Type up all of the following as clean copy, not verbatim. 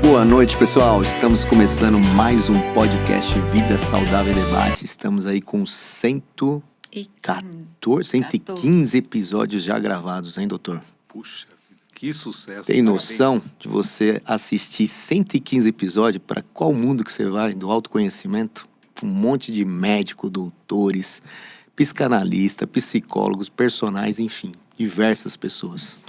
Boa noite, pessoal. Estamos começando mais um podcast Vida Saudável e Debate. Estamos aí com 115 episódios já gravados, hein, doutor? Puxa, que sucesso. Tem noção de você assistir 115 episódios? Para qual mundo que você vai? Do autoconhecimento? Um monte de médicos, doutores, psicanalistas, psicólogos, personagens, enfim, diversas pessoas.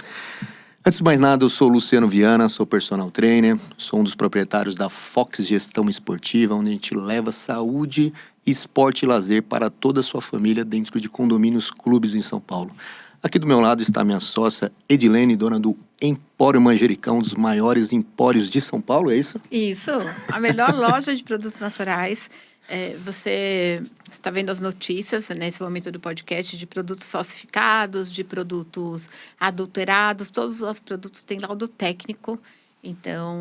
Antes de mais nada, eu sou o Luciano Viana, sou personal trainer, sou um dos proprietários da Fox Gestão Esportiva, onde a gente leva saúde, esporte e lazer para toda a sua família dentro de condomínios clubes em São Paulo. Aqui do meu lado está minha sócia Edilene, dona do Empório Manjericão, um dos maiores empórios de São Paulo, é isso? Isso, a melhor loja de produtos naturais. Você está vendo as notícias nesse momento do podcast de produtos falsificados, de produtos adulterados. Todos os produtos têm laudo técnico. Então,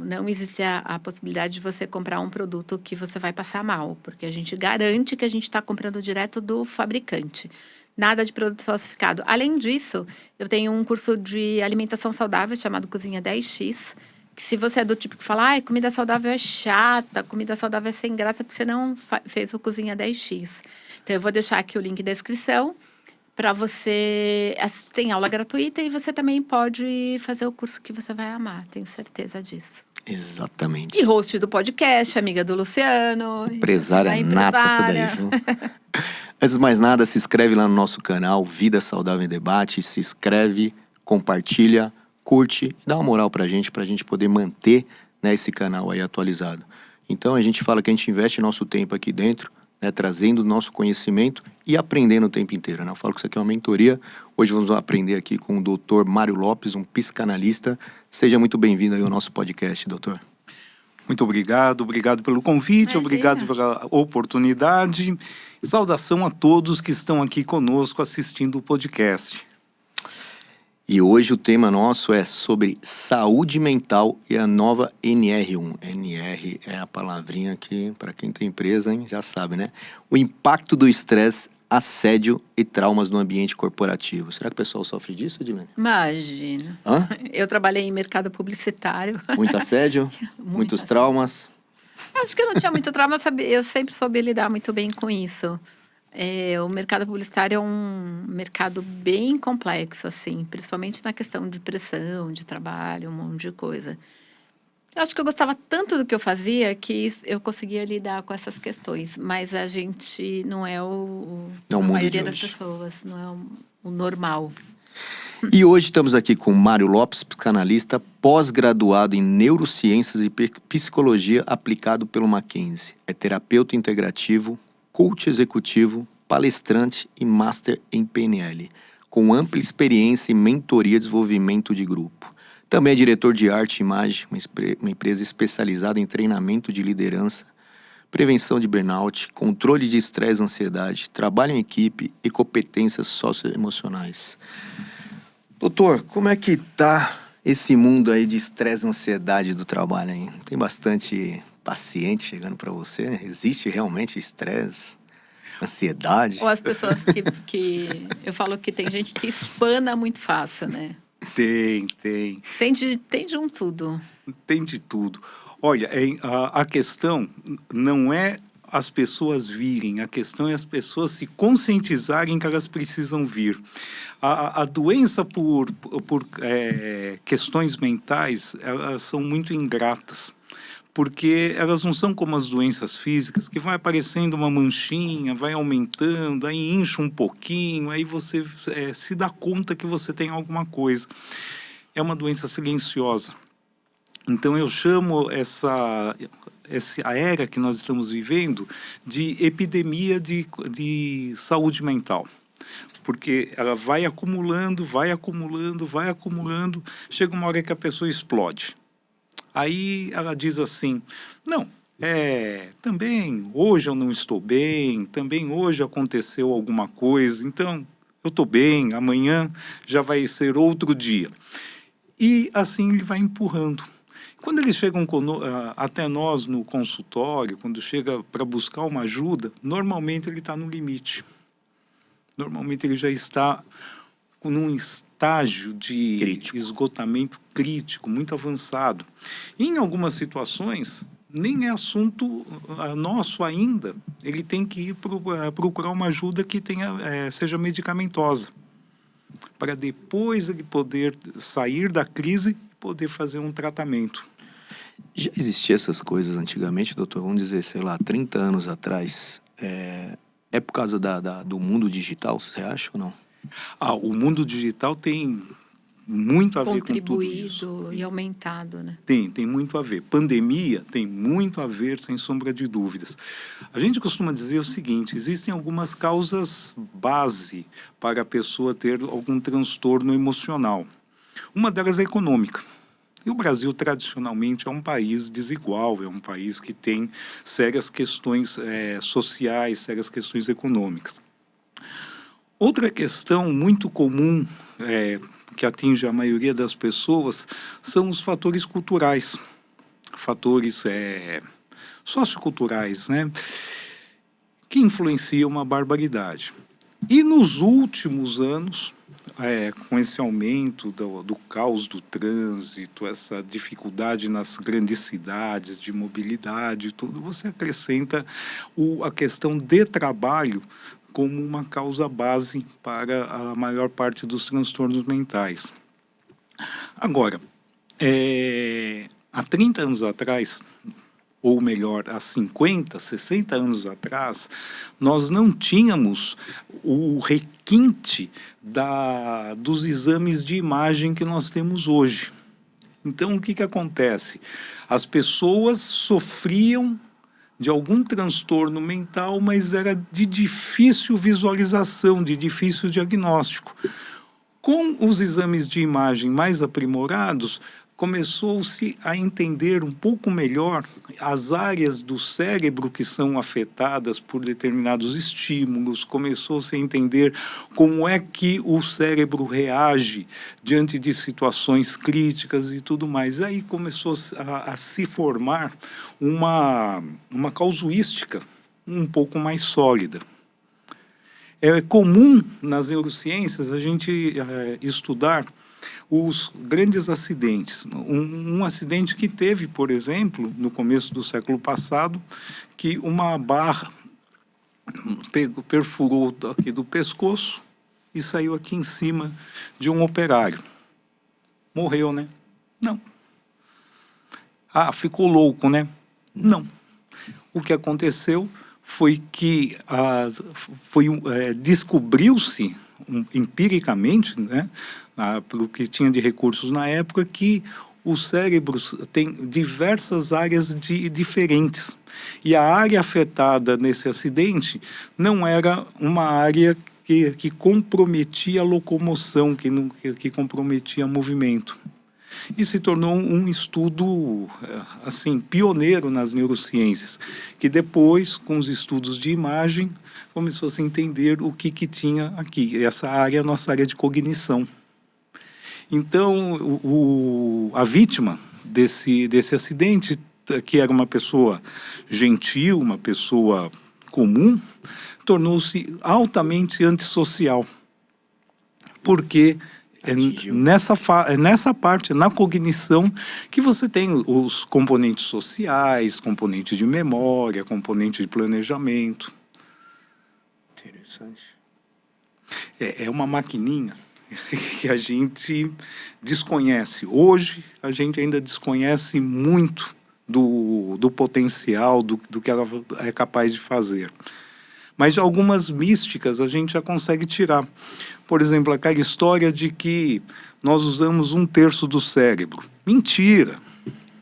não existe a possibilidade de você comprar um produto que você vai passar mal, porque a gente garante que a gente está comprando direto do fabricante. Nada de produto falsificado. Além disso, eu tenho um curso de alimentação saudável chamado Cozinha 10X, que se você é do tipo que fala, comida saudável é chata, comida saudável é sem graça, porque você não fez o Cozinha 10X. Então, eu vou deixar aqui o link na descrição para você assistir. Tem aula gratuita e você também pode fazer o curso que você vai amar, tenho certeza disso. Exatamente. E host do podcast, amiga do Luciano. Empresária nata essa daí, viu? Antes de mais nada, se inscreve lá no nosso canal Vida Saudável em Debate, se inscreve, compartilha, curte e dá uma moral pra gente poder manter, né, esse canal aí atualizado. Então a gente fala que a gente investe nosso tempo aqui dentro, né, trazendo o nosso conhecimento e aprendendo o tempo inteiro, né? Eu falo que isso aqui é uma mentoria. Hoje vamos aprender aqui com o doutor Mário Lopes, um psicanalista. Seja muito bem-vindo aí ao nosso podcast, doutor. Muito obrigado pelo convite, Imagina. Obrigado pela oportunidade. Saudação a todos que estão aqui conosco assistindo o podcast. E hoje o tema nosso é sobre saúde mental e a nova NR1. NR é a palavrinha que, para quem tem empresa, hein, já sabe, né? O impacto do estresse, assédio e traumas no ambiente corporativo. Será que o pessoal sofre disso, Edilene? Imagina. Hã? Eu trabalhei em mercado publicitário. Muito assédio? Muitos assédio. Traumas? Acho que eu não tinha muito trauma, eu sempre soube lidar muito bem com isso. O mercado publicitário é um mercado bem complexo, assim, principalmente na questão de pressão, de trabalho, um monte de coisa. Eu acho que eu gostava tanto do que eu fazia que eu conseguia lidar com essas questões, mas a gente não é a maioria das pessoas, não é o normal. E hoje estamos aqui com o Mário Lopes, psicanalista, pós-graduado em neurociências e psicologia aplicado pelo Mackenzie. É terapeuta integrativo, coach executivo, palestrante e master em PNL, com ampla experiência em mentoria e desenvolvimento de grupo. Também é diretor de arte e imagem, uma empresa especializada em treinamento de liderança, prevenção de burnout, controle de estresse e ansiedade, trabalho em equipe e competências socioemocionais. Doutor, como é que tá esse mundo aí de estresse e ansiedade do trabalho aí? Tem bastante paciente chegando para você? Existe realmente estresse, ansiedade? Ou as pessoas que eu falo que tem gente que espana muito fácil, né? Tem. Tem de um tudo. Tem de tudo. Olha, a questão não é as pessoas virem, a questão é as pessoas se conscientizarem que elas precisam vir. A doença por questões mentais, elas são muito ingratas, porque elas não são como as doenças físicas, que vai aparecendo uma manchinha, vai aumentando, aí incha um pouquinho, aí você se dá conta que você tem alguma coisa. É uma doença silenciosa. Então eu chamo essa era que nós estamos vivendo de epidemia de saúde mental. Porque ela vai acumulando, chega uma hora que a pessoa explode. Aí ela diz assim, não, também hoje eu não estou bem, também hoje aconteceu alguma coisa, então eu estou bem, amanhã já vai ser outro dia. E assim ele vai empurrando. Quando eles chegam até nós no consultório, quando chega para buscar uma ajuda, normalmente ele está no limite. Normalmente ele já está num estágio de esgotamento crítico, muito avançado. E em algumas situações, nem é assunto nosso ainda, ele tem que ir procurar uma ajuda que seja medicamentosa, para depois ele poder sair da crise e poder fazer um tratamento. Já existiam essas coisas antigamente, doutor? Vamos dizer, sei lá, 30 anos atrás. É por causa do mundo digital, você acha ou não? O mundo digital tem muito a ver com tudo isso. Contribuído e aumentado, né? Tem muito a ver. Pandemia tem muito a ver, sem sombra de dúvidas. A gente costuma dizer o seguinte, existem algumas causas base para a pessoa ter algum transtorno emocional. Uma delas é econômica. E o Brasil, tradicionalmente, é um país desigual, é um país que tem sérias questões sociais, sérias questões econômicas. Outra questão muito comum, que atinge a maioria das pessoas, são os fatores culturais, fatores socioculturais, né, que influenciam uma barbaridade. E nos últimos anos, com esse aumento do caos do trânsito, essa dificuldade nas grandes cidades de mobilidade, tudo, você acrescenta a questão de trabalho como uma causa base para a maior parte dos transtornos mentais. Agora, há 30 anos atrás, ou melhor, há 50, 60 anos atrás, nós não tínhamos o requinte dos exames de imagem que nós temos hoje. Então, o que acontece? As pessoas sofriam de algum transtorno mental, mas era de difícil visualização, de difícil diagnóstico. Com os exames de imagem mais aprimorados, começou-se a entender um pouco melhor as áreas do cérebro que são afetadas por determinados estímulos, começou-se a entender como é que o cérebro reage diante de situações críticas e tudo mais. Aí começou a se formar uma causuística um pouco mais sólida. É comum nas neurociências a gente estudar os grandes acidentes. Um acidente que teve, por exemplo, no começo do século passado, que uma barra perfurou aqui do pescoço e saiu aqui em cima de um operário. Morreu, né? Não. Ficou louco, né? Não. O que aconteceu foi que descobriu-se empiricamente, né, pelo que tinha de recursos na época, que os cérebros têm diversas áreas diferentes. E a área afetada nesse acidente não era uma área que comprometia a locomoção, que comprometia o movimento. E se tornou um estudo assim, pioneiro nas neurociências, que depois, com os estudos de imagem, começou a se entender o que tinha aqui. Essa área é a nossa área de cognição. Então, a vítima desse acidente, que era uma pessoa gentil, uma pessoa comum, tornou-se altamente antissocial, porque Atingiu. nessa parte, na cognição, que você tem os componentes sociais, componente de memória, componente de planejamento. Interessante. É uma maquininha que a gente desconhece. Hoje, a gente ainda desconhece muito do potencial, do que ela é capaz de fazer. Mas algumas místicas a gente já consegue tirar. Por exemplo, aquela história de que nós usamos 1/3 do cérebro. Mentira!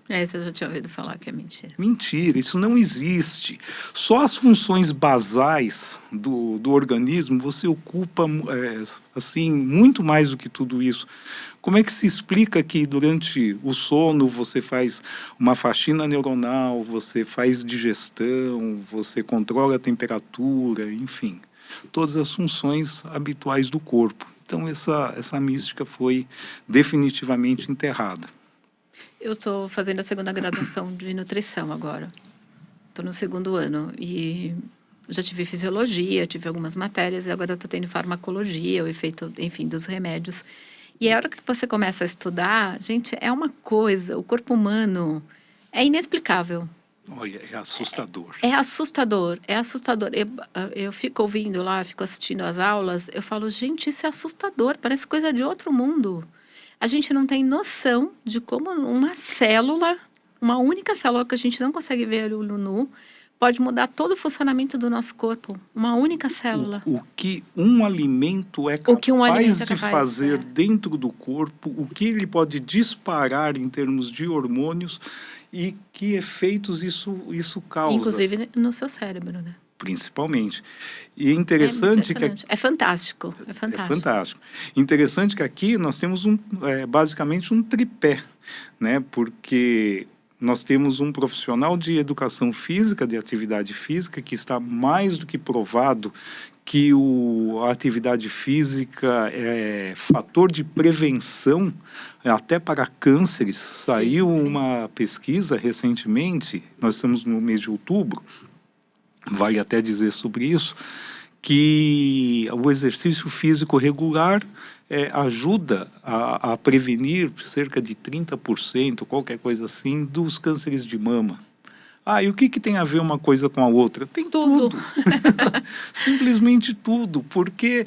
Essa eu já tinha ouvido falar que é mentira. Mentira, isso não existe. Só as funções basais do organismo você ocupa assim, muito mais do que tudo isso. Como é que se explica que durante o sono você faz uma faxina neuronal, você faz digestão, você controla a temperatura, enfim, todas as funções habituais do corpo. Então essa mística foi definitivamente enterrada. Eu estou fazendo a segunda graduação de nutrição agora. Estou no 2º ano e já tive fisiologia, tive algumas matérias e agora estou tendo farmacologia, o efeito, enfim, dos remédios. E a hora que você começa a estudar, gente, é uma coisa, o corpo humano é inexplicável. Olha, é assustador. É assustador, é assustador. Eu fico ouvindo lá, fico assistindo às aulas, eu falo, gente, isso é assustador, parece coisa de outro mundo. A gente não tem noção de como uma célula, uma única célula que a gente não consegue ver a olho nu, pode mudar todo o funcionamento do nosso corpo. Uma única célula. O que um alimento é O que um alimento capaz é de capaz, fazer é. dentro do corpo, o que ele pode disparar em termos de hormônios e que efeitos isso causa, Inclusive no seu cérebro, né? principalmente. E é É interessante que impressionante. É fantástico, é é fantástico. fantástico. Interessante que aqui nós temos basicamente um tripé, né? Porque nós temos um profissional de educação física, de atividade física, que está mais do que provado que a atividade física é fator de prevenção até para cânceres. Saiu sim. uma pesquisa recentemente, nós estamos no mês de outubro, vale até dizer sobre isso, que o exercício físico regular ajuda a prevenir cerca de 30%, qualquer coisa assim, dos cânceres de mama. E o que tem a ver uma coisa com a outra? Tem tudo. Simplesmente tudo, porque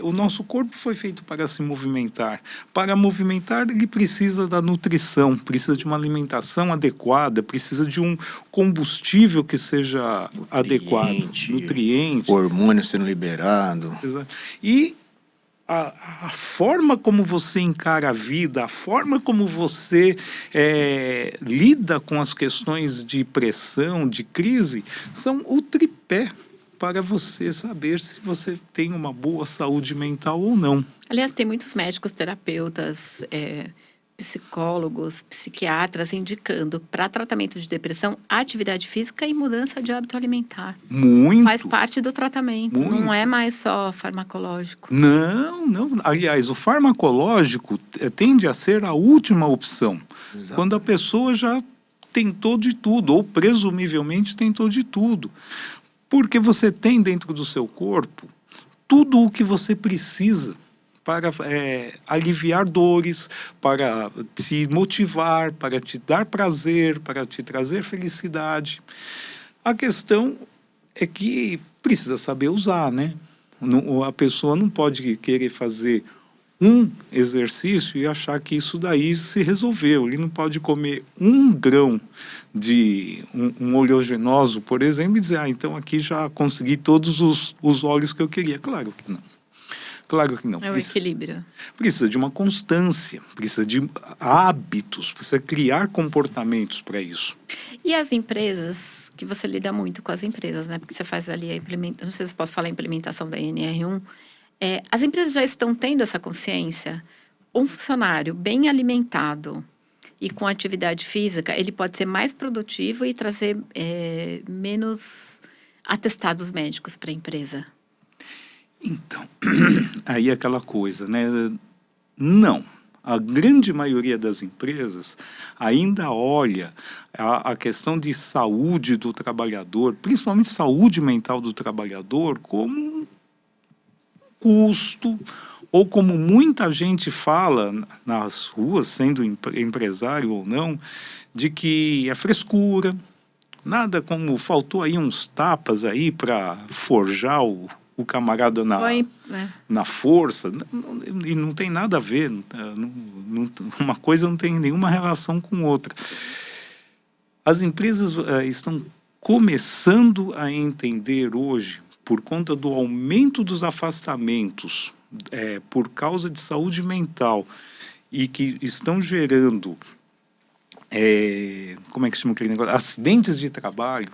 o nosso corpo foi feito para se movimentar. Para movimentar, ele precisa da nutrição, precisa de uma alimentação adequada, precisa de um combustível que seja adequado, nutriente. Hormônio sendo liberado. Exato. E a forma como você encara a vida, a forma como você lida com as questões de pressão, de crise, são o tripé para você saber se você tem uma boa saúde mental ou não. Aliás, tem muitos médicos, terapeutas, psicólogos, psiquiatras indicando para tratamento de depressão atividade física e mudança de hábito alimentar. Muito. Faz parte do tratamento, Muito. não é mais só farmacológico. Não. Aliás, o farmacológico tende a ser a última opção. Exato. Quando a pessoa já tentou de tudo, ou presumivelmente tentou de tudo. Porque você tem dentro do seu corpo tudo o que você precisa para aliviar dores, para te motivar, para te dar prazer, para te trazer felicidade. A questão é que precisa saber usar, né? A pessoa não pode querer fazer um exercício e achar que isso daí se resolveu. Ele não pode comer 1 grão de um oleaginoso, por exemplo, e dizer, então aqui já consegui todos os óleos que eu queria. Claro que não. Claro que não. É o equilíbrio. Precisa de uma constância, precisa de hábitos, precisa criar comportamentos para isso. E as empresas, que você lida muito com as empresas, né? Porque você faz ali a implementação, não sei se eu posso falar a implementação da NR1. As empresas já estão tendo essa consciência? Um funcionário bem alimentado e com atividade física, ele pode ser mais produtivo e trazer menos atestados médicos para a empresa. Então, aí é aquela coisa, né? Não. A grande maioria das empresas ainda olha a questão de saúde do trabalhador, principalmente saúde mental do trabalhador, como um custo, ou como muita gente fala nas ruas, sendo empresário ou não, de que é frescura, nada como faltou aí uns tapas aí para forjar o camarada na força, e não tem nada a ver, uma coisa não tem nenhuma relação com outra. As empresas estão começando a entender hoje, por conta do aumento dos afastamentos por causa de saúde mental, e que estão gerando, como é que chama aquele negócio? Acidentes de trabalho,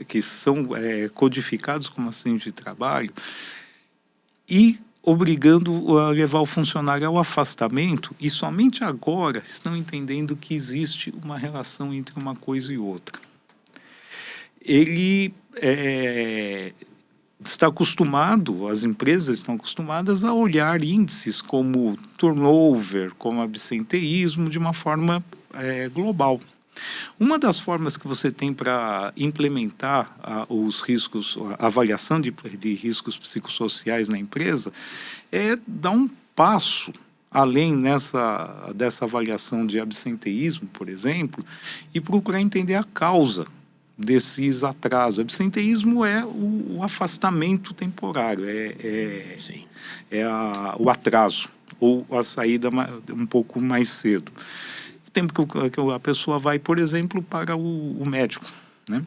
que são codificados como acidente de trabalho, e obrigando a levar o funcionário ao afastamento, e somente agora estão entendendo que existe uma relação entre uma coisa e outra. Ele está acostumado, as empresas estão acostumadas a olhar índices como turnover, como absenteísmo, de uma forma global. Uma das formas que você tem para implementar os riscos, a avaliação de riscos psicossociais na empresa, é dar um passo além dessa avaliação de absenteísmo, por exemplo, e procurar entender a causa desses atrasos. Absenteísmo é o afastamento temporário, o atraso, ou a saída um pouco mais cedo. O tempo que a pessoa vai, por exemplo, para o médico, né?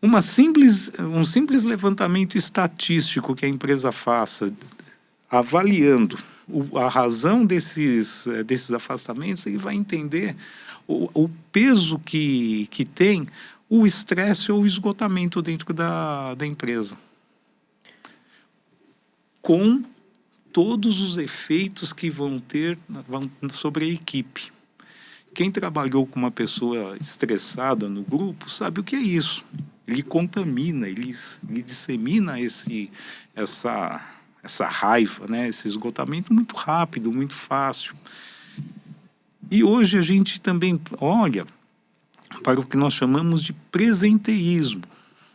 Um simples levantamento estatístico que a empresa faça, avaliando a razão desses afastamentos, ele vai entender o peso que tem o estresse ou o esgotamento dentro da empresa, com todos os efeitos que vão ter sobre a equipe. Quem trabalhou com uma pessoa estressada no grupo sabe o que é isso. Ele contamina, ele dissemina essa raiva, né? Esse esgotamento muito rápido, muito fácil. E hoje a gente também olha para o que nós chamamos de presenteísmo.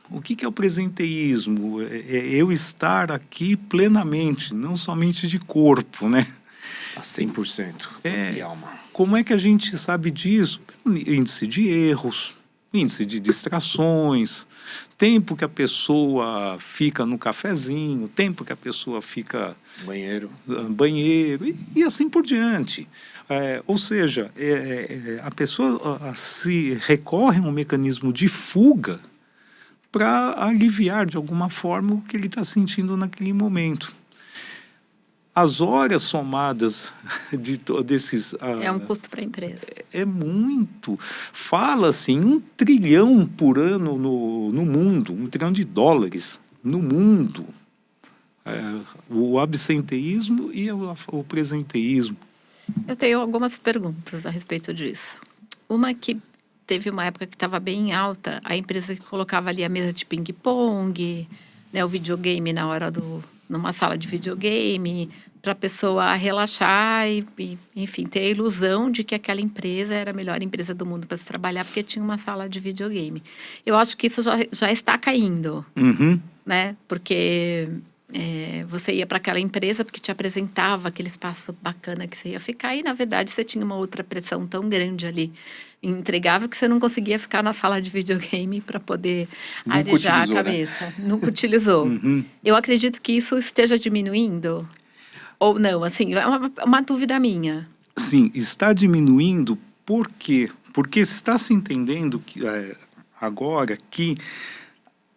O que é o presenteísmo? É eu estar aqui plenamente, não somente de corpo, né? A 100%. E alma. Como é que a gente sabe disso? Índice de erros, índice de distrações, tempo que a pessoa fica no cafezinho, tempo que a pessoa fica banheiro e assim por diante. Ou seja, a pessoa se recorre a um mecanismo de fuga para aliviar de alguma forma o que ele está sentindo naquele momento. As horas somadas desses... é um custo para a empresa. É muito. Fala-se em $1 trilhão por ano no mundo, $1 trilhão no mundo. O absenteísmo e o presenteísmo. Eu tenho algumas perguntas a respeito disso. Uma que teve uma época que estava bem alta, a empresa que colocava ali a mesa de ping-pong, né, o videogame numa sala de videogame, para a pessoa relaxar e, enfim, ter a ilusão de que aquela empresa era a melhor empresa do mundo para se trabalhar, porque tinha uma sala de videogame. Eu acho que isso já está caindo, né? Porque você ia para aquela empresa porque te apresentava aquele espaço bacana que você ia ficar, e, na verdade, você tinha uma outra pressão tão grande ali, entregável, que você não conseguia ficar na sala de videogame para poder arejar a cabeça. Né? Nunca utilizou. Eu acredito que isso esteja diminuindo, ou não, assim, é uma dúvida minha. Sim, está diminuindo. Por quê? Porque está se entendendo que, agora que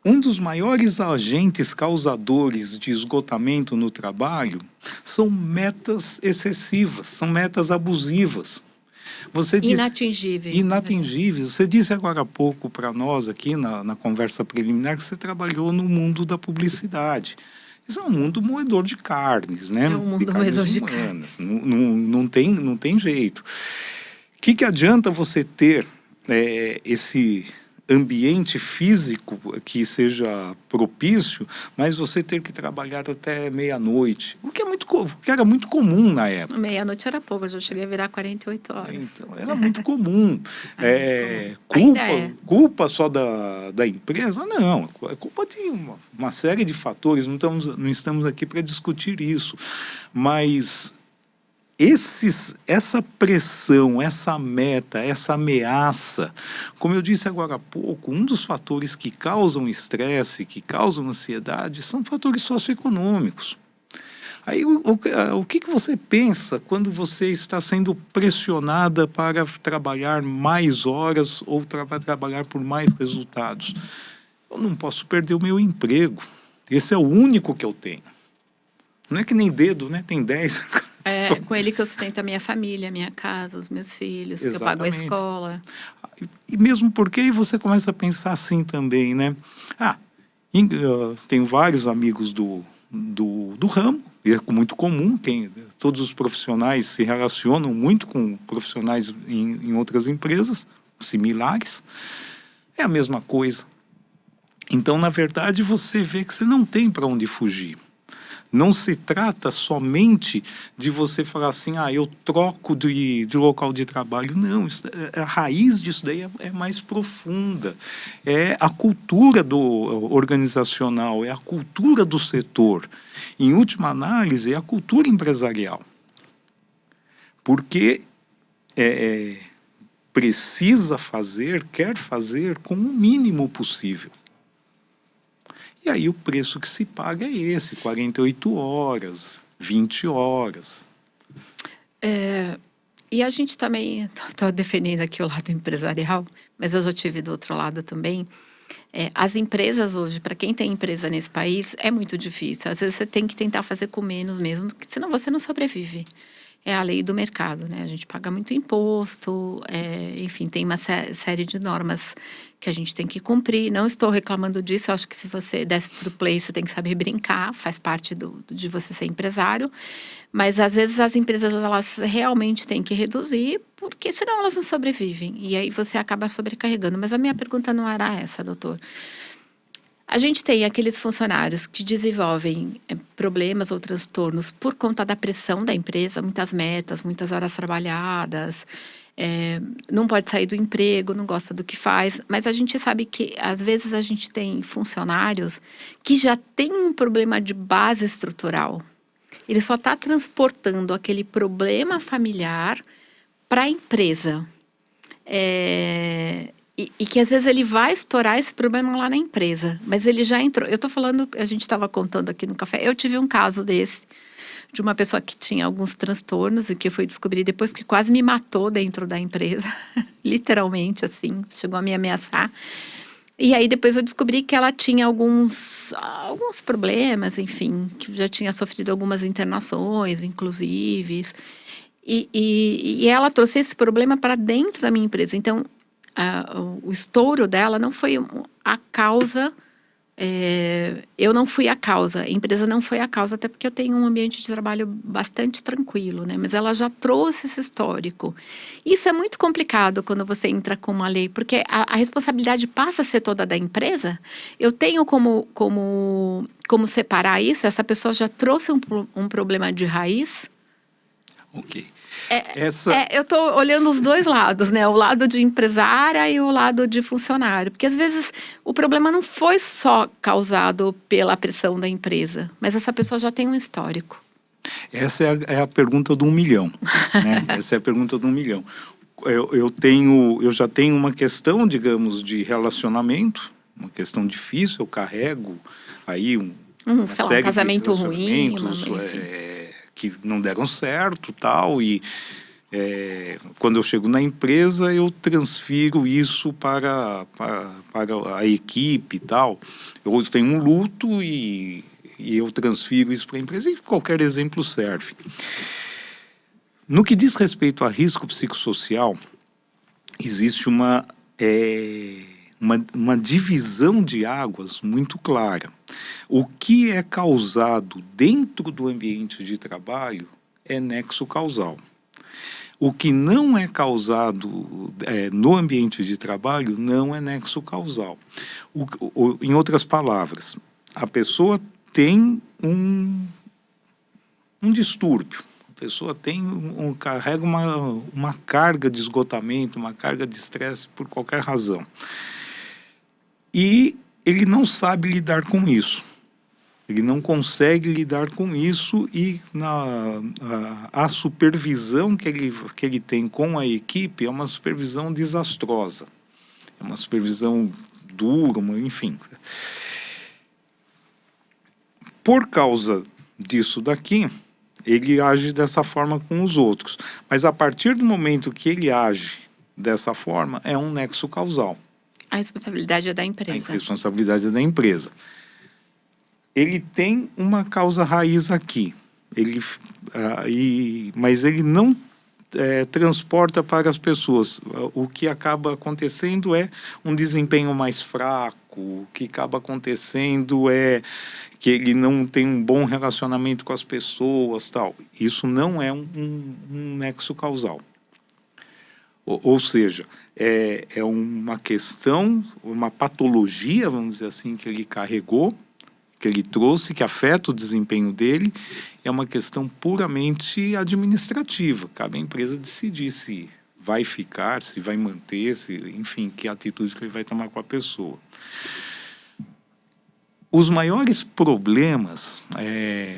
um dos maiores agentes causadores de esgotamento no trabalho são metas excessivas, são metas abusivas. Inatingíveis. Você disse agora há pouco para nós aqui na conversa preliminar que você trabalhou no mundo da publicidade. Isso é um mundo moedor de carnes, né? É um mundo moedor de carnes. Não tem jeito. O que adianta você ter ambiente físico que seja propício, mas você ter que trabalhar até meia-noite, o que era muito comum na época. Meia-noite era pouco, eu já cheguei a virar 48 horas. Então, era muito comum. Muito comum. Ainda é. Culpa só da empresa? Não, é culpa de uma série de fatores, não estamos aqui para discutir isso. Mas essa pressão, essa meta, essa ameaça, como eu disse agora há pouco, um dos fatores que causam estresse, que causam ansiedade, são fatores socioeconômicos. Aí, o que você pensa quando você está sendo pressionada para trabalhar mais horas ou para trabalhar por mais resultados? Eu não posso perder o meu emprego. Esse é o único que eu tenho. Não é que nem dedo, né? Tem 10. É com ele que eu sustento a minha família, a minha casa, os meus filhos, que eu pago a Exatamente. escola. E mesmo porque você começa a pensar assim também, né? Tenho vários amigos do ramo, e é muito comum, todos os profissionais se relacionam muito com profissionais em outras empresas similares. É a mesma coisa. Então, na verdade, você vê que você não tem para onde fugir. Não se trata somente de você falar assim, eu troco de local de trabalho. Não, a raiz disso daí é mais profunda. É a cultura organizacional, é a cultura do setor. Em última análise, é a cultura empresarial. Porque precisa fazer, quer fazer com o mínimo possível. E aí o preço que se paga é esse, 48 horas, 20 horas. E a gente também, estou defendendo aqui o lado empresarial, mas eu já tive do outro lado também. As empresas hoje, para quem tem empresa nesse país, é muito difícil. Às vezes você tem que tentar fazer com menos mesmo, porque senão você não sobrevive. É a lei do mercado, né? A gente paga muito imposto, enfim, tem uma série de normas que a gente tem que cumprir. Não estou reclamando disso, eu acho que se você desce do play, você tem que saber brincar, faz parte de você ser empresário. Mas, às vezes, as empresas, elas realmente têm que reduzir, porque senão elas não sobrevivem. E aí você acaba sobrecarregando. Mas a minha pergunta não era essa, doutor. A gente tem aqueles funcionários que desenvolvem problemas ou transtornos por conta da pressão da empresa, muitas metas, muitas horas trabalhadas, não pode sair do emprego, não gosta do que faz, mas a gente sabe que às vezes a gente tem funcionários que já têm um problema de base estrutural. Ele só está transportando aquele problema familiar para a empresa. E que às vezes ele vai estourar esse problema lá na empresa, mas ele já entrou. Eu estou falando, a gente estava contando aqui no café, eu tive um caso desse, de uma pessoa que tinha alguns transtornos e que eu fui descobrir depois que quase me matou dentro da empresa, literalmente assim, chegou a me ameaçar. E aí depois eu descobri que ela tinha alguns problemas, enfim, que já tinha sofrido algumas internações, inclusive. E ela trouxe esse problema para dentro da minha empresa. Então, o estouro dela não foi a causa, eu não fui a causa, a empresa não foi a causa, até porque eu tenho um ambiente de trabalho bastante tranquilo, né? Mas ela já trouxe esse histórico. Isso é muito complicado quando você entra com uma lei, porque a responsabilidade passa a ser toda da empresa. Eu tenho como separar isso? Essa pessoa já trouxe um problema de raiz. Ok. Eu estou olhando os dois lados, né? O lado de empresária e o lado de funcionário. Porque, às vezes, o problema não foi só causado pela pressão da empresa, mas essa pessoa já tem um histórico. Essa é a pergunta do 1 milhão. Né? Essa é a pergunta do 1 milhão. Eu já tenho uma questão, digamos, de relacionamento, uma questão difícil, eu carrego aí uma sei lá, série um casamento de ruim, que não deram certo, tal, e quando eu chego na empresa, eu transfiro isso para a equipe e tal. Eu tenho um luto e eu transfiro isso para a empresa, e qualquer exemplo serve. No que diz respeito a risco psicossocial, existe uma divisão de águas muito clara. O que é causado dentro do ambiente de trabalho é nexo causal. O que não é causado no ambiente de trabalho não é nexo causal. Em outras palavras, a pessoa tem um distúrbio, a pessoa carrega uma carga de esgotamento, uma carga de estresse por qualquer razão. E ele não sabe lidar com isso. Ele não consegue lidar com isso e a supervisão que ele tem com a equipe é uma supervisão desastrosa. É uma supervisão dura, enfim. Por causa disso daqui, ele age dessa forma com os outros. Mas a partir do momento que ele age dessa forma, é um nexo causal. A responsabilidade é da empresa. A responsabilidade é da empresa. Ele tem uma causa raiz aqui, mas ele não transporta para as pessoas. O que acaba acontecendo é um desempenho mais fraco, o que acaba acontecendo é que ele não tem um bom relacionamento com as pessoas, tal. Isso não é um nexo causal. Ou seja, é uma questão, uma patologia, vamos dizer assim, que ele carregou, que ele trouxe, que afeta o desempenho dele, é uma questão puramente administrativa. Cabe à empresa decidir se vai ficar, se vai manter, enfim, que atitude que ele vai tomar com a pessoa. Os maiores problemas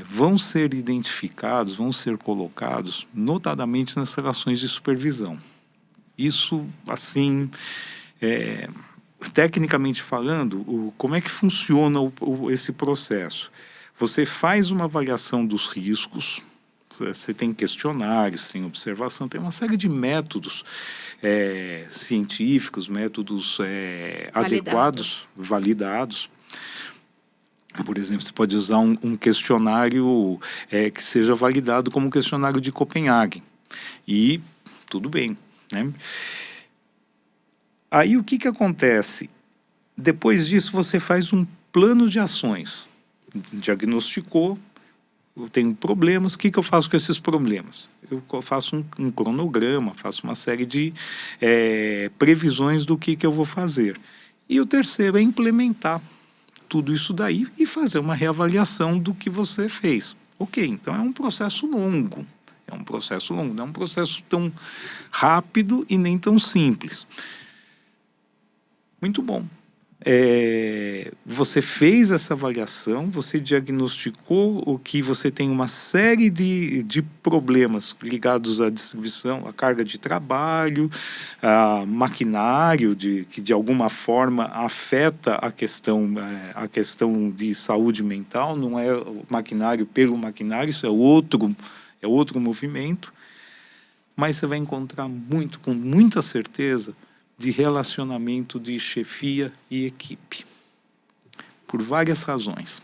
vão ser identificados, vão ser colocados, notadamente nas relações de supervisão. Isso, assim, tecnicamente falando, como é que funciona esse processo? Você faz uma avaliação dos riscos, você tem questionários, tem observação, tem uma série de métodos científicos, métodos adequados, validados. Por exemplo, você pode usar um questionário que seja validado como o questionário de Copenhague. E tudo bem, né? Aí o que acontece? Depois disso você faz um plano de ações. Diagnosticou, eu tenho problemas, o que eu faço com esses problemas? Eu faço um cronograma, faço uma série de previsões do que eu vou fazer. E o terceiro é implementar tudo isso daí e fazer uma reavaliação do que você fez. Ok, então é um processo longo. É um processo longo, não é um processo tão rápido e nem tão simples. Muito bom. Você fez essa avaliação, você diagnosticou o que você tem uma série de problemas ligados à distribuição, à carga de trabalho, a maquinário que de alguma forma afeta a questão de saúde mental, não é o maquinário pelo maquinário, isso é outro movimento, mas você vai encontrar com muita certeza, de relacionamento de chefia e equipe, por várias razões.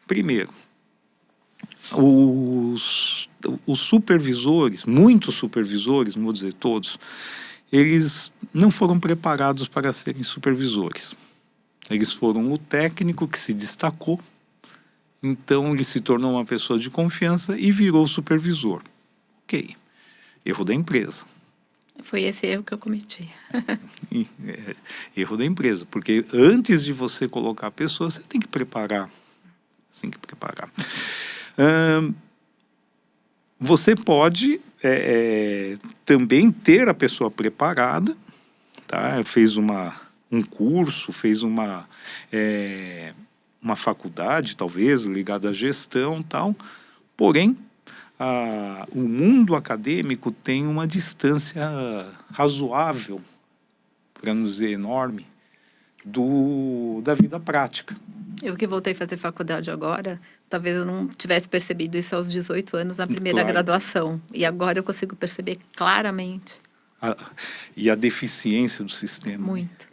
Primeiro, os supervisores, muitos supervisores, não vou dizer todos, eles não foram preparados para serem supervisores. Eles foram o técnico que se destacou, então ele se tornou uma pessoa de confiança e virou supervisor. Ok, erro da empresa. Foi esse erro que eu cometi. Erro da empresa, porque antes de você colocar a pessoa, você tem que preparar. Você pode também ter a pessoa preparada, tá? Fez um curso, fez uma faculdade, talvez, ligada à gestão, tal. Porém, o mundo acadêmico tem uma distância razoável, para não dizer enorme, da vida prática. Eu que voltei a fazer faculdade agora, talvez eu não tivesse percebido isso aos 18 anos na primeira graduação. E agora eu consigo perceber claramente. E a deficiência do sistema. Muito.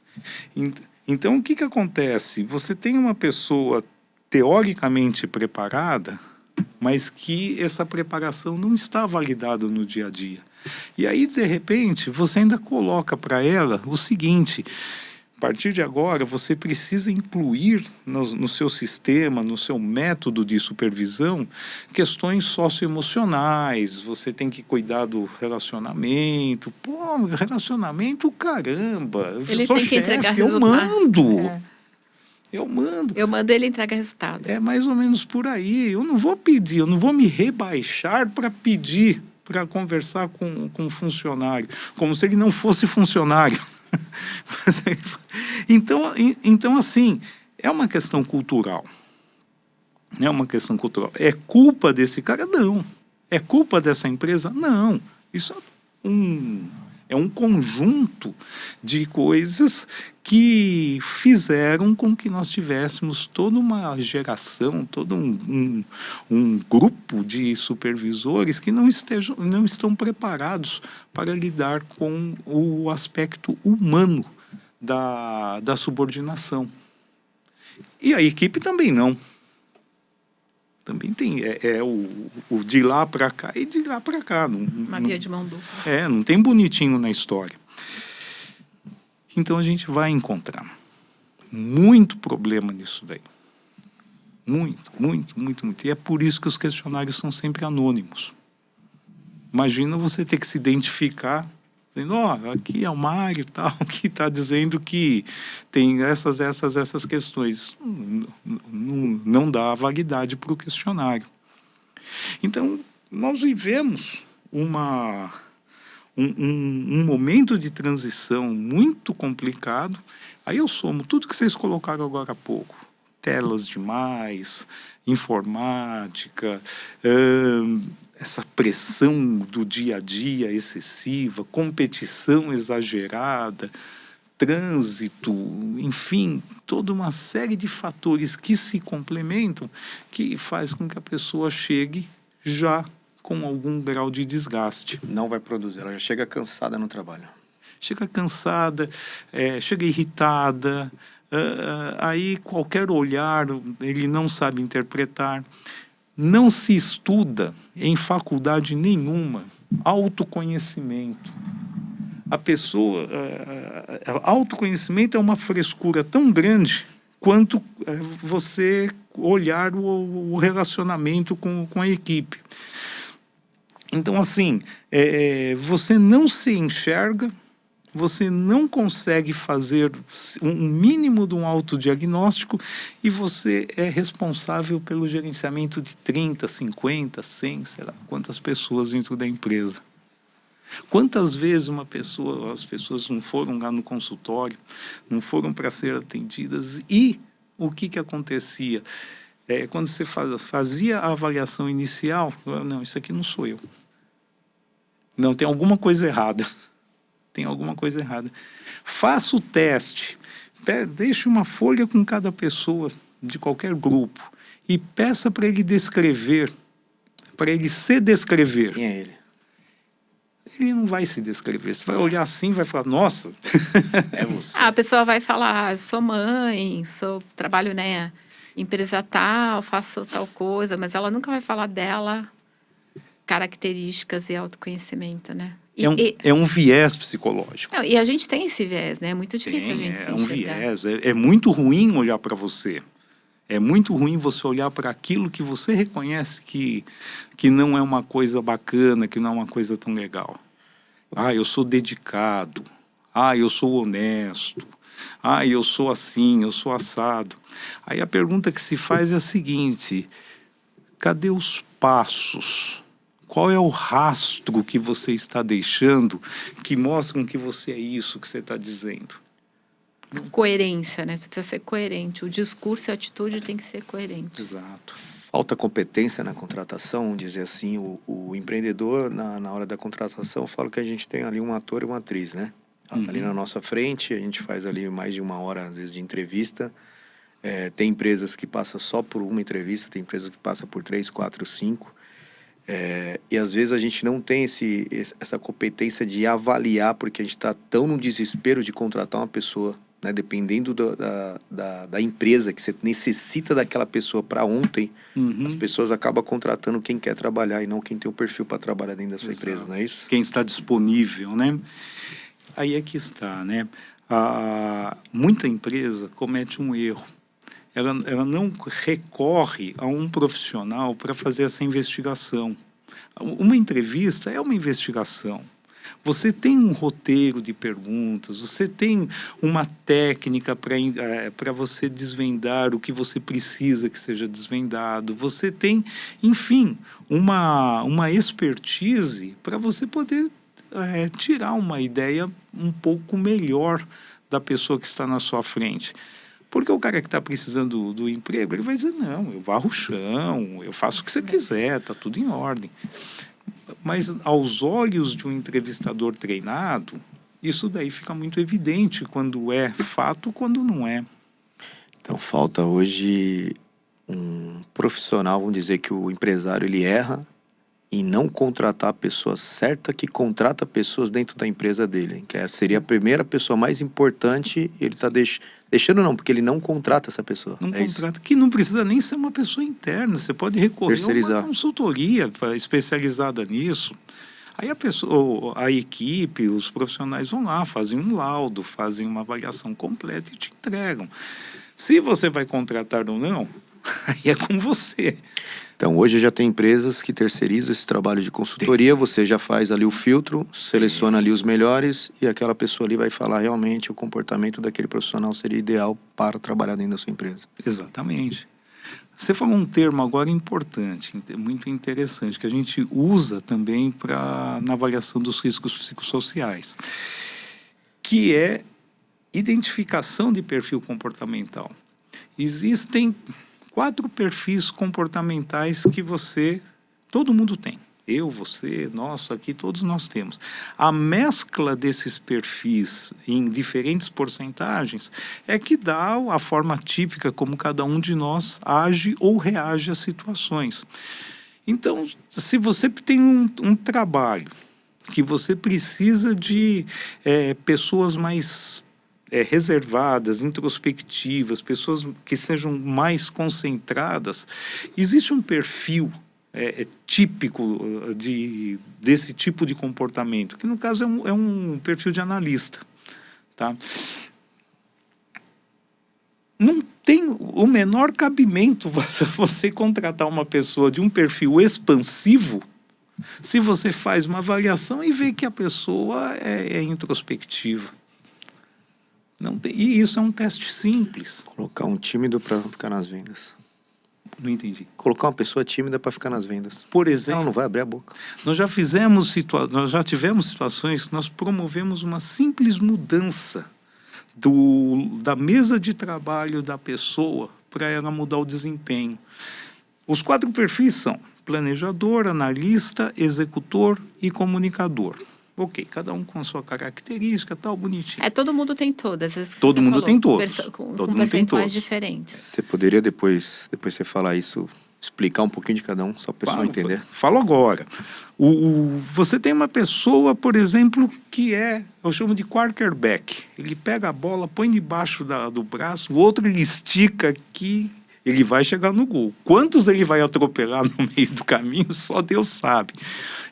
Então, o que acontece? Você tem uma pessoa teoricamente preparada, mas que essa preparação não está validada no dia a dia. E aí, de repente, você ainda coloca para ela o seguinte: A partir de agora, você precisa incluir no seu sistema, no seu método de supervisão, questões socioemocionais. Você tem que cuidar do relacionamento. Pô, relacionamento, caramba! Ele Eu sou tem que entregar chefe, eu resultado. mando. É. Eu mando. Eu mando, ele entrega resultado. É mais ou menos por aí. Eu não vou pedir, eu não vou me rebaixar para pedir, para conversar com um funcionário, como se ele não fosse funcionário. Então, assim, é uma questão cultural. É uma questão cultural. É culpa desse cara? Não. É culpa dessa empresa? Não. Isso é um conjunto de coisas que fizeram com que nós tivéssemos toda uma geração, todo um grupo de supervisores que não estão preparados para lidar com o aspecto humano da subordinação. E a equipe também não. Também tem o de lá para cá e de lá para cá. Uma via de mão dupla. Não tem bonitinho na história. Então a gente vai encontrar muito problema nisso daí. Muito, muito, muito, muito. E é por isso que os questionários são sempre anônimos. Imagina você ter que se identificar, dizendo, aqui é o Mário e tal, que está dizendo que tem essas questões. Não dá validade para o questionário. Então, nós vivemos um momento de transição muito complicado. Aí eu somo tudo que vocês colocaram agora há pouco. Telas demais, informática, essa pressão do dia a dia excessiva, competição exagerada, trânsito, enfim, toda uma série de fatores que se complementam, que faz com que a pessoa chegue já com algum grau de desgaste. Não vai produzir, ela já chega cansada no trabalho. Chega cansada, chega irritada, aí qualquer olhar ele não sabe interpretar. Não se estuda em faculdade nenhuma autoconhecimento. A pessoa, autoconhecimento é uma frescura tão grande quanto você olhar o relacionamento com a equipe. Então, assim, você não se enxerga, você não consegue fazer um mínimo de um autodiagnóstico e você é responsável pelo gerenciamento de 30, 50, 100, sei lá, quantas pessoas dentro da empresa. Quantas vezes as pessoas não foram lá no consultório, não foram para ser atendidas e o que acontecia? Quando você fazia a avaliação inicial, não, isso aqui não sou eu. Não, tem alguma coisa errada. Tem alguma coisa errada. Faça o teste. Deixe uma folha com cada pessoa de qualquer grupo e peça para ele descrever, para ele se descrever. Quem é ele? Ele não vai se descrever. Você vai olhar assim e vai falar, nossa. É você. A pessoa vai falar, eu sou mãe, trabalho, né, empresa tal, faço tal coisa, mas ela nunca vai falar dela, características e autoconhecimento, né? É um viés psicológico. Não, e a gente tem esse viés, né? É muito difícil a gente se um enxergar. viés. É muito ruim olhar para você. É muito ruim você olhar para aquilo que você reconhece que não é uma coisa bacana, que não é uma coisa tão legal. Eu sou dedicado. Eu sou honesto. Eu sou assim, eu sou assado. Aí a pergunta que se faz é a seguinte: cadê os passos? Qual é o rastro que você está deixando que mostram que você é isso que você está dizendo? Coerência, né? Você precisa ser coerente. O discurso e a atitude tem que ser coerente. Exato. Falta competência na contratação, vamos dizer assim, o empreendedor, na hora da contratação, fala que a gente tem ali um ator e uma atriz, né? Ela está ali na nossa frente, a gente faz ali mais de 1 hora, às vezes, de entrevista. Tem empresas que passam só por uma entrevista, tem empresas que passam por 3, 4, 5. E às vezes a gente não tem essa competência de avaliar, porque a gente está tão no desespero de contratar uma pessoa, né? Dependendo da empresa que você necessita daquela pessoa para ontem, as pessoas acabam contratando quem quer trabalhar e não quem tem o perfil para trabalhar dentro da sua empresa, não é isso? Quem está disponível, né? Aí é que está, né? muita empresa comete um erro. Ela não recorre a um profissional para fazer essa investigação. Uma entrevista é uma investigação. Você tem um roteiro de perguntas, você tem uma técnica para você desvendar o que você precisa que seja desvendado, você tem, enfim, uma expertise para você poder tirar uma ideia um pouco melhor da pessoa que está na sua frente. Porque o cara que está precisando do emprego, ele vai dizer, não, eu varro o chão, eu faço o que você quiser, está tudo em ordem. Mas, aos olhos de um entrevistador treinado, isso daí fica muito evidente quando é fato, quando não é. Então, falta hoje um profissional, vamos dizer que o empresário ele erra em não contratar a pessoa certa que contrata pessoas dentro da empresa dele. Que seria a primeira pessoa mais importante, ele está deixando não, porque ele não contrata essa pessoa. Não contrata, que não precisa nem ser uma pessoa interna, você pode recorrer a uma consultoria especializada nisso. Aí a equipe, os profissionais vão lá, fazem um laudo, fazem uma avaliação completa e te entregam. Se você vai contratar ou não, aí é com você. Então, hoje já tem empresas que terceirizam esse trabalho de consultoria, você já faz ali o filtro, seleciona ali os melhores e aquela pessoa ali vai falar realmente o comportamento daquele profissional seria ideal para trabalhar dentro da sua empresa. Exatamente. Você falou um termo agora importante, muito interessante, que a gente usa também na avaliação dos riscos psicossociais, que é identificação de perfil comportamental. Existem 4 perfis comportamentais que todo mundo tem. Eu, você, nós, aqui, todos nós temos. A mescla desses perfis em diferentes porcentagens é que dá a forma típica como cada um de nós age ou reage a situações. Então, se você tem um trabalho que você precisa de pessoas mais reservadas, introspectivas, pessoas que sejam mais concentradas, existe um perfil típico desse tipo de comportamento, que no caso é um perfil de analista. Tá? Não tem o menor cabimento você contratar uma pessoa de um perfil expansivo se você faz uma avaliação e vê que a pessoa é introspectiva. Não tem, e isso é um teste simples. Colocar um tímido para ficar nas vendas. Não entendi. Colocar uma pessoa tímida para ficar nas vendas. Por exemplo, ela não vai abrir a boca. Nós já tivemos situações que nós promovemos uma simples mudança da mesa de trabalho da pessoa para ela mudar o desempenho. Os 4 perfis são planejador, analista, executor e comunicador. Ok, cada um com a sua característica, tal, bonitinho. Todo mundo tem todas. Todo mundo tem todos. Com percentuais diferentes. Você poderia depois você falar isso, explicar um pouquinho de cada um, só para o pessoal entender? Falo agora. Você tem uma pessoa, por exemplo, que eu chamo de quarterback. Ele pega a bola, põe debaixo do braço, o outro ele estica aqui, ele vai chegar no gol. Quantos ele vai atropelar no meio do caminho, só Deus sabe.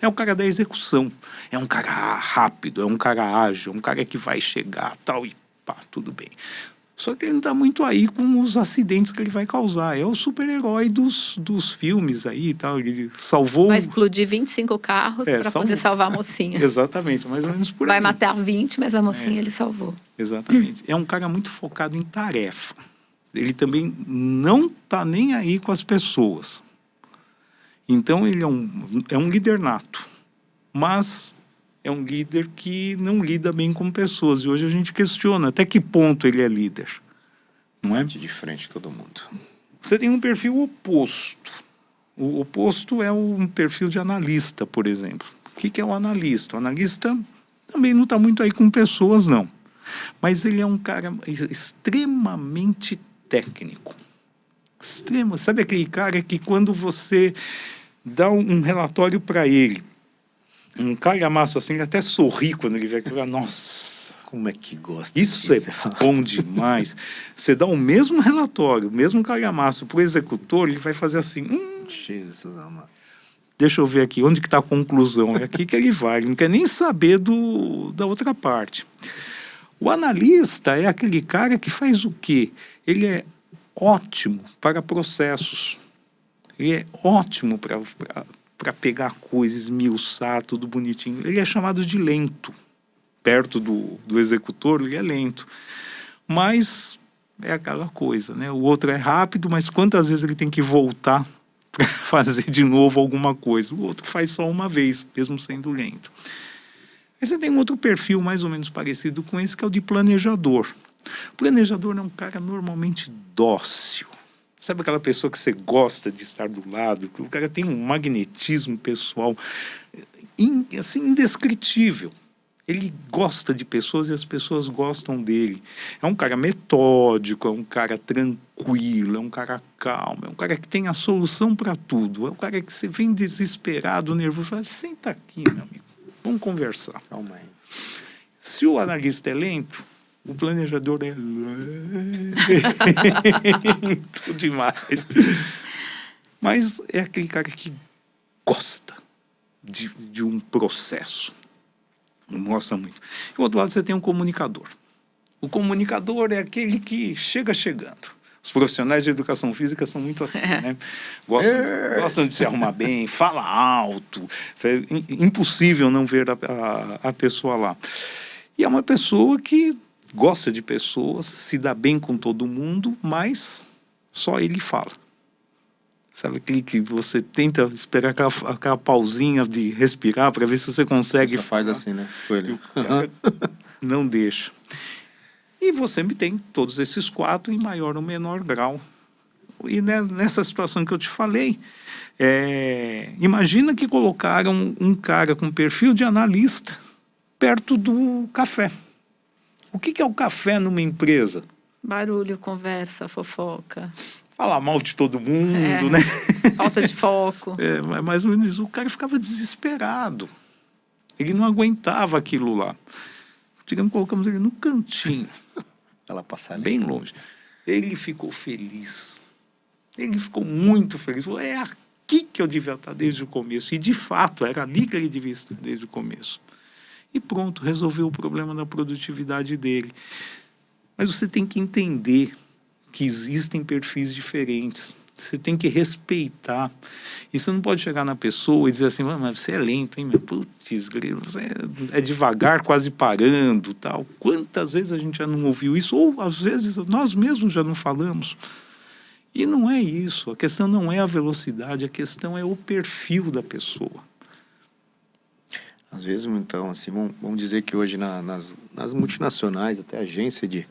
É o cara da execução. É um cara rápido, é um cara ágil, é um cara que vai chegar, tal, e pá, tudo bem. Só que ele não está muito aí com os acidentes que ele vai causar. É o super-herói dos filmes aí e tal. Ele salvou... Vai explodir 25 carros para poder salvar a mocinha. Exatamente, mais ou menos por aí. Vai matar 20, mas a mocinha ele salvou. Exatamente. É um cara muito focado em tarefa. Ele também não está nem aí com as pessoas. Então, ele é um líder nato. Mas é um líder que não lida bem com pessoas. E hoje a gente questiona até que ponto ele é líder. Não é? De frente todo mundo. Você tem um perfil oposto. O oposto é um perfil de analista, por exemplo. O que é o analista? O analista também não está muito aí com pessoas, não. Mas ele é um cara extremamente técnico. Sabe aquele cara que quando você dá um relatório para ele, um calhamaço assim, ele até sorri quando ele vê aquilo. Nossa, como é que gosta isso disso? É bom demais. Você dá o mesmo relatório, o mesmo calhamaço para o executor, ele vai fazer assim, Jesus amado. Deixa eu ver aqui, onde que está a conclusão? É aqui que ele vai, ele não quer nem saber da outra parte. O analista é aquele cara que faz o quê? Ele é ótimo para processos. Ele é ótimo para pegar coisas, esmiuçar, tudo bonitinho. Ele é chamado de lento. Perto do executor, ele é lento. Mas é aquela coisa, né? O outro é rápido, mas quantas vezes ele tem que voltar para fazer de novo alguma coisa? O outro faz só uma vez, mesmo sendo lento. Aí você tem um outro perfil mais ou menos parecido com esse, que é o de planejador. O planejador é um cara normalmente dócil. Sabe aquela pessoa que você gosta de estar do lado? O cara tem um magnetismo pessoal assim, indescritível. Ele gosta de pessoas e as pessoas gostam dele. É um cara metódico, é um cara tranquilo, é um cara calmo, é um cara que tem a solução para tudo. É um cara que você vem desesperado, nervoso, fala, senta aqui, meu amigo, vamos conversar. Calma aí. Se o analista é lento, o planejador é lento demais. Mas é aquele cara que gosta de um processo. Gosta muito. E do outro lado você tem um comunicador. O comunicador é aquele que chega chegando. Os profissionais de educação física são muito assim, né? Gostam de se arrumar bem, fala alto. É impossível não ver a pessoa lá. E é uma pessoa que gosta de pessoas, se dá bem com todo mundo, mas só ele fala. Sabe aquele que você tenta esperar aquela pausinha de respirar para ver se você consegue. Você faz assim, né? E o cara não deixa. E você me tem todos esses 4 em maior ou menor grau. E nessa situação que eu te falei, imagina que colocaram um cara com perfil de analista perto do café. O que é o café numa empresa? Barulho, conversa, fofoca. Falar mal de todo mundo, né? Falta de foco. Mais ou menos isso. O cara ficava desesperado. Ele não aguentava aquilo lá. Digamos, colocamos ele no cantinho. Ela passa ali. Bem longe. Ele ficou feliz. Ele ficou muito feliz. Falou, é aqui que eu devia estar desde o começo. E, de fato, era ali que ele devia estar desde o começo. E pronto, resolveu o problema da produtividade dele. Mas você tem que entender que existem perfis diferentes. Você tem que respeitar. E você não pode chegar na pessoa e dizer assim, mas você é lento, hein, meu? Putz, você é devagar, quase parando, tal. Quantas vezes a gente já não ouviu isso? Ou, às vezes, nós mesmos já não falamos. E não é isso. A questão não é a velocidade, a questão é o perfil da pessoa. Às vezes, então, assim, vamos dizer que hoje nas multinacionais, até agência de...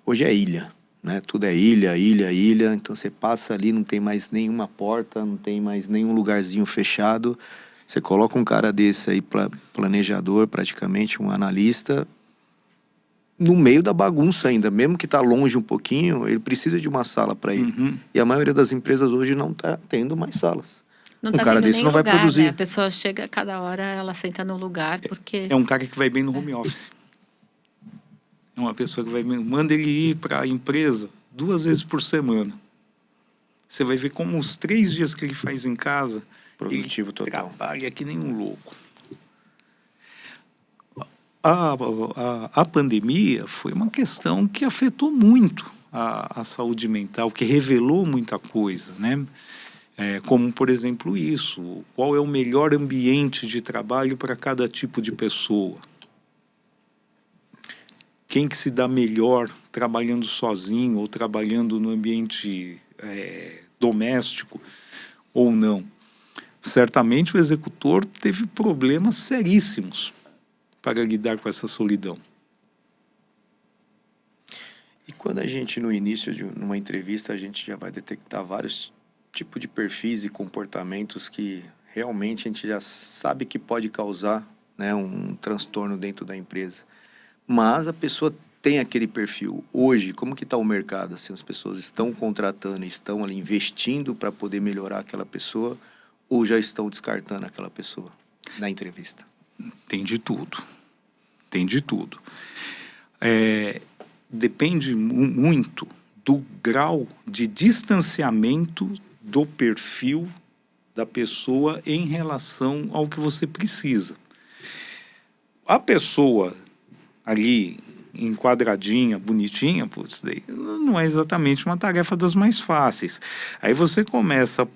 hoje é ilha, né? Tudo é ilha, ilha, ilha. Então você passa ali, não tem mais nenhuma porta, não tem mais nenhum lugarzinho fechado. Você coloca um cara desse aí, planejador, praticamente, um analista, no meio da bagunça ainda. Mesmo que está longe um pouquinho, ele precisa de uma sala para ele. Uhum. E a maioria das empresas hoje não está tendo mais salas. Não Um tá cara tendo desse nem não vai lugar, produzir. né? A pessoa chega cada hora, ela senta no lugar, porque... É um cara que vai bem no home office. É uma pessoa que manda ele ir para a empresa 2 vezes por semana. Você vai ver como os 3 dias que ele faz em casa, Produtivo ele total. trabalha que nem um louco. A pandemia foi uma questão que afetou muito a saúde mental, que revelou muita coisa, né? Como, por exemplo, isso. Qual é o melhor ambiente de trabalho para cada tipo de pessoa? Quem que se dá melhor trabalhando sozinho ou trabalhando no ambiente doméstico ou não? Certamente o executor teve problemas seríssimos para lidar com essa solidão. E quando a gente, no início de uma entrevista, a gente já vai detectar vários tipos de perfis e comportamentos que realmente a gente já sabe que pode causar, né, um transtorno dentro da empresa. Mas a pessoa tem aquele perfil. Hoje, como que está o mercado? Assim, as pessoas estão contratando, estão ali investindo para poder melhorar aquela pessoa ou já estão descartando aquela pessoa na entrevista? Tem de tudo. Tem de tudo. Depende muito do grau de distanciamento do perfil da pessoa em relação ao que você precisa. A pessoa ali enquadradinha, bonitinha, putz, daí não é exatamente uma tarefa das mais fáceis. Aí você começa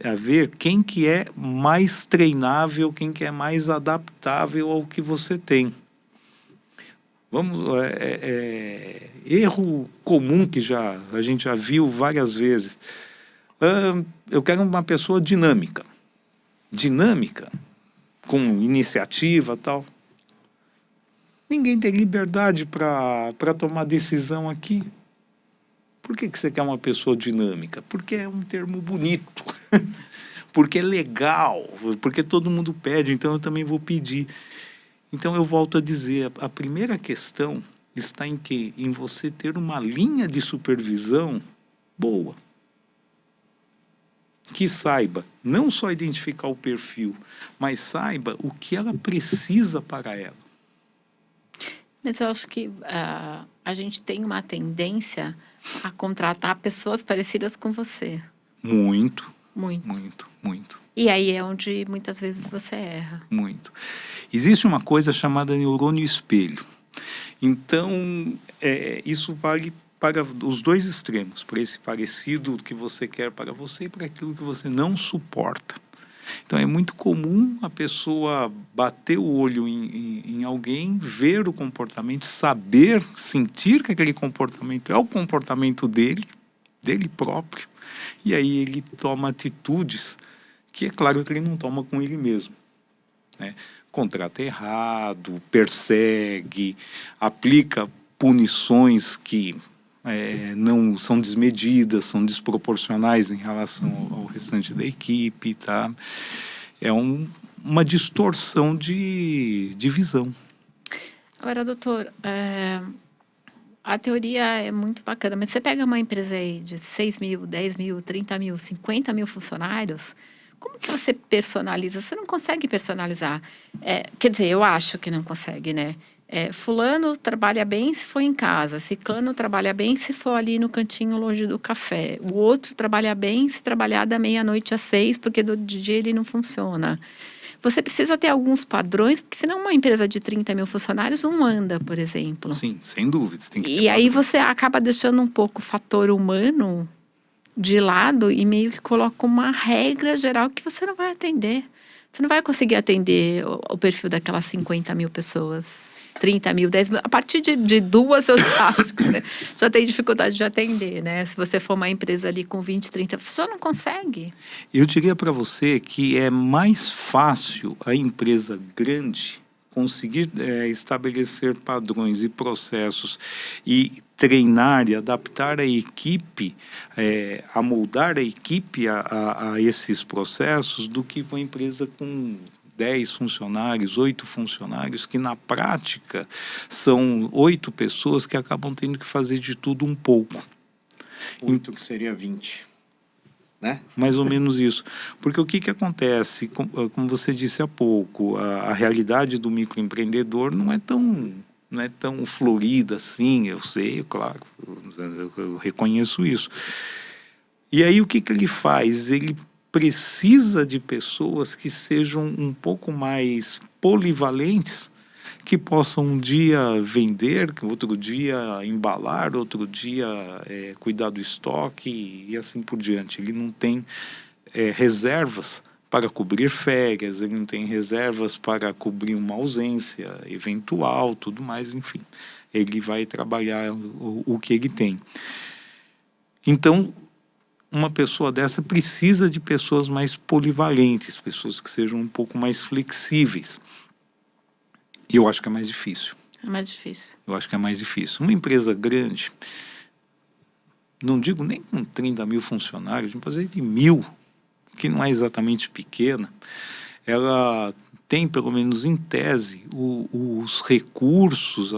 a ver quem que é mais treinável, quem que é mais adaptável ao que você tem. Erro comum que a gente já viu várias vezes. Eu quero uma pessoa dinâmica. Dinâmica, com iniciativa e tal. Ninguém tem liberdade para tomar decisão aqui. Por que você quer uma pessoa dinâmica? Porque é um termo bonito. Porque é legal. Porque todo mundo pede, então eu também vou pedir. Então eu volto a dizer, a primeira questão está em quê? Em você ter uma linha de supervisão boa. Que saiba não só identificar o perfil, mas saiba o que ela precisa para ela. Mas eu acho que a gente tem uma tendência a contratar pessoas parecidas com você. Muito. Muito. Muito, muito. E aí é onde muitas vezes você erra. Muito. Existe uma coisa chamada neurônio espelho. Então, isso vale para os dois extremos, para esse parecido que você quer para você e para aquilo que você não suporta. Então, é muito comum a pessoa bater o olho em alguém, ver o comportamento, saber, sentir que aquele comportamento é o comportamento dele próprio, e aí ele toma atitudes que é claro que ele não toma com ele mesmo, né? Contrata errado, persegue, aplica punições que não são desmedidas, são desproporcionais em relação ao restante da equipe, tá? É uma distorção de visão. Agora, doutor, a teoria é muito bacana, mas você pega uma empresa aí de 6 mil, 10 mil, 30 mil, 50 mil funcionários, como que você personaliza? Você não consegue personalizar. Quer dizer, eu acho que não consegue, né? Fulano trabalha bem se for em casa, ciclano trabalha bem se for ali no cantinho longe do café, o outro trabalha bem se trabalhar da meia-noite às 6, porque do dia ele não funciona. Você precisa ter alguns padrões, porque senão uma empresa de 30 mil funcionários não anda, por exemplo. Sim, sem dúvida. Tem que ter E aí padrões. você acaba deixando um pouco o fator humano de lado e meio que coloca uma regra geral que você não vai atender. Você não vai conseguir atender o perfil daquelas 50 mil pessoas, 30 mil, 10 mil. A partir de duas, eu já acho que você já tem dificuldade de atender, né? Se você for uma empresa ali com 20, 30, você já não consegue. Eu diria para você que é mais fácil a empresa grande conseguir estabelecer padrões e processos e treinar e adaptar a equipe, a moldar a equipe a esses processos do que uma empresa com 10 funcionários, 8 funcionários, que na prática são 8 pessoas que acabam tendo que fazer de tudo um pouco. 8 que seria 20. Né? Mais ou menos isso. Porque o que acontece, como você disse há pouco, a realidade do microempreendedor não é tão florida assim, eu sei, claro, eu reconheço isso. E aí o que ele faz? Ele precisa de pessoas que sejam um pouco mais polivalentes, que possam um dia vender, outro dia embalar, outro dia cuidar do estoque e assim por diante. Ele não tem reservas para cobrir férias, ele não tem reservas para cobrir uma ausência eventual, tudo mais, enfim. Ele vai trabalhar o que ele tem. Então, uma pessoa dessa precisa de pessoas mais polivalentes, pessoas que sejam um pouco mais flexíveis. E eu acho que é mais difícil. É mais difícil. Eu acho que é mais difícil. Uma empresa grande, não digo nem com 30 mil funcionários, uma empresa de 1.000, que não é exatamente pequena, ela tem, pelo menos em tese, os recursos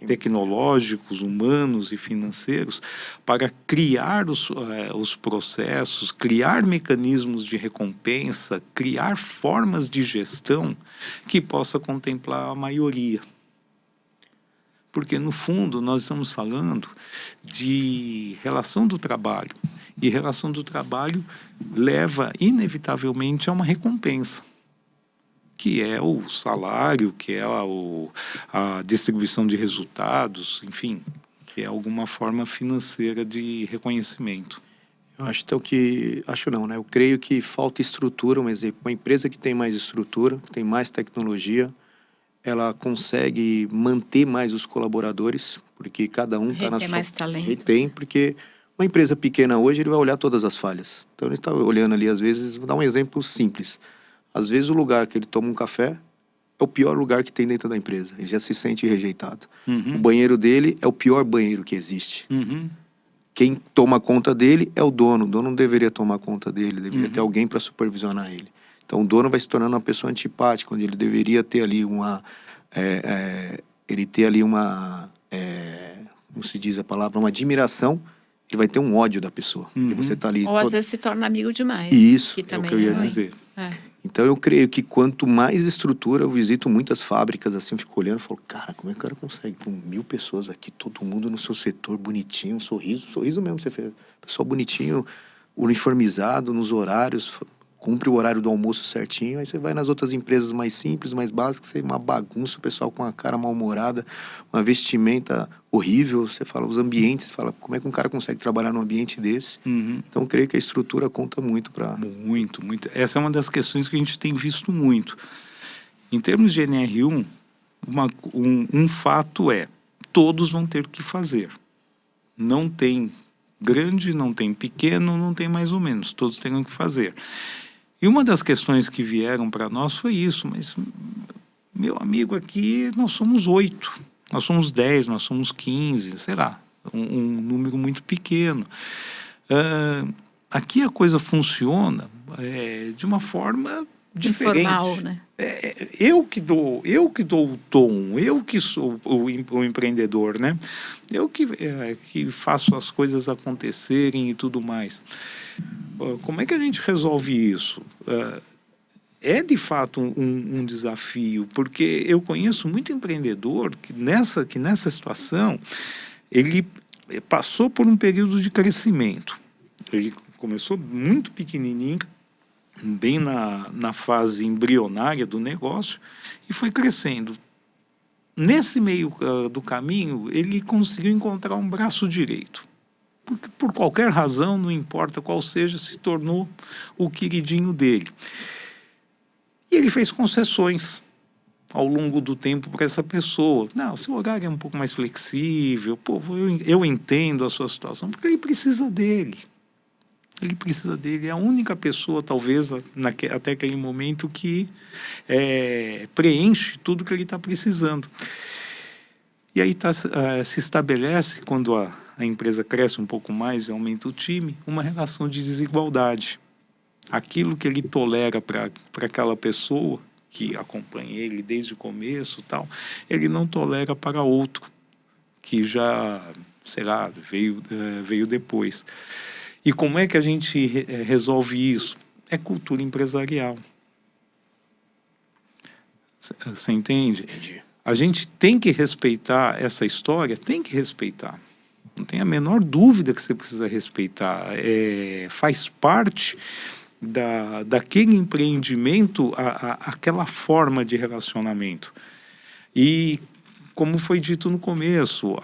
tecnológicos, humanos e financeiros para criar os processos, criar mecanismos de recompensa, criar formas de gestão que possa contemplar a maioria. Porque, no fundo, nós estamos falando de relação do trabalho. E relação do trabalho leva, inevitavelmente, a uma recompensa. que é o salário, que é a distribuição de resultados, enfim, que é alguma forma financeira de reconhecimento. Eu acho então que... Acho não, né? Eu creio que falta estrutura, um exemplo. Uma empresa que tem mais estrutura, que tem mais tecnologia, ela consegue manter mais os colaboradores, porque cada um está na Reter sua... mais talento. Retém, porque uma empresa pequena hoje, ele vai olhar todas as falhas. Então, ele está olhando ali, às vezes, vou dar um exemplo simples. Às vezes, o lugar que ele toma um café é o pior lugar que tem dentro da empresa. Ele já se sente rejeitado. O banheiro dele é o pior banheiro que existe. Quem toma conta dele é o dono. O dono não deveria tomar conta dele, deveria ter alguém para supervisionar ele. Então, o dono vai se tornando uma pessoa antipática, onde ele deveria ter ali uma... ele ter ali uma... como se diz a palavra? Uma admiração. Ele vai ter um ódio da pessoa. E você tá ali... Ou às vezes se torna amigo demais. Isso, que É o também que eu ia ruim. dizer. Então, eu creio que quanto mais estrutura, eu visito muitas fábricas, assim, eu fico olhando e falo, cara, como é que o cara consegue? Com 1000 pessoas aqui, todo mundo no seu setor, bonitinho, um sorriso mesmo, você fez. Pessoal bonitinho, uniformizado, nos horários, cumpre o horário do almoço certinho. Aí você vai nas outras empresas mais simples, mais básicas, você uma bagunça, o pessoal com a cara mal-humorada, uma vestimenta horrível. Você fala, os ambientes, você fala, como é que um cara consegue trabalhar num ambiente desse? Então, eu creio que a estrutura conta muito para... Muito, muito. Essa é uma das questões que a gente tem visto muito. Em termos de NR1, um fato é, todos vão ter que fazer. Não tem grande, não tem pequeno, não tem mais ou menos. Todos terão que fazer. E uma das questões que vieram para nós foi isso, mas, meu amigo, aqui nós somos 8, nós somos 10, nós somos 15, sei lá, um número muito pequeno. Aqui a coisa funciona de uma forma diferente. Informal, né? Eu que dou o tom, eu que sou o empreendedor, né? Eu que faço as coisas acontecerem e tudo mais. Como é que a gente resolve isso? É de fato um desafio, porque eu conheço muito empreendedor que nessa situação ele passou por um período de crescimento. Ele começou muito pequenininho, bem na fase embrionária do negócio, e foi crescendo. Nesse meio do caminho, ele conseguiu encontrar um braço direito. Porque, por qualquer razão, não importa qual seja, se tornou o queridinho dele. E ele fez concessões ao longo do tempo para essa pessoa. Não, seu horário é um pouco mais flexível, pô, eu entendo a sua situação, porque ele precisa dele. Ele precisa dele, é a única pessoa, talvez, até aquele momento, que preenche tudo que ele está precisando. E aí se estabelece, quando a empresa cresce um pouco mais e aumenta o time, uma relação de desigualdade. Aquilo que ele tolera para aquela pessoa, que acompanha ele desde o começo, tal, ele não tolera para outro, que já, sei lá, veio depois. E como é que a gente resolve isso? É cultura empresarial. Você entende? Entendi. A gente tem que respeitar essa história, tem que respeitar. Não tem a menor dúvida que você precisa respeitar. Faz parte daquele empreendimento aquela forma de relacionamento. E, como foi dito no começo,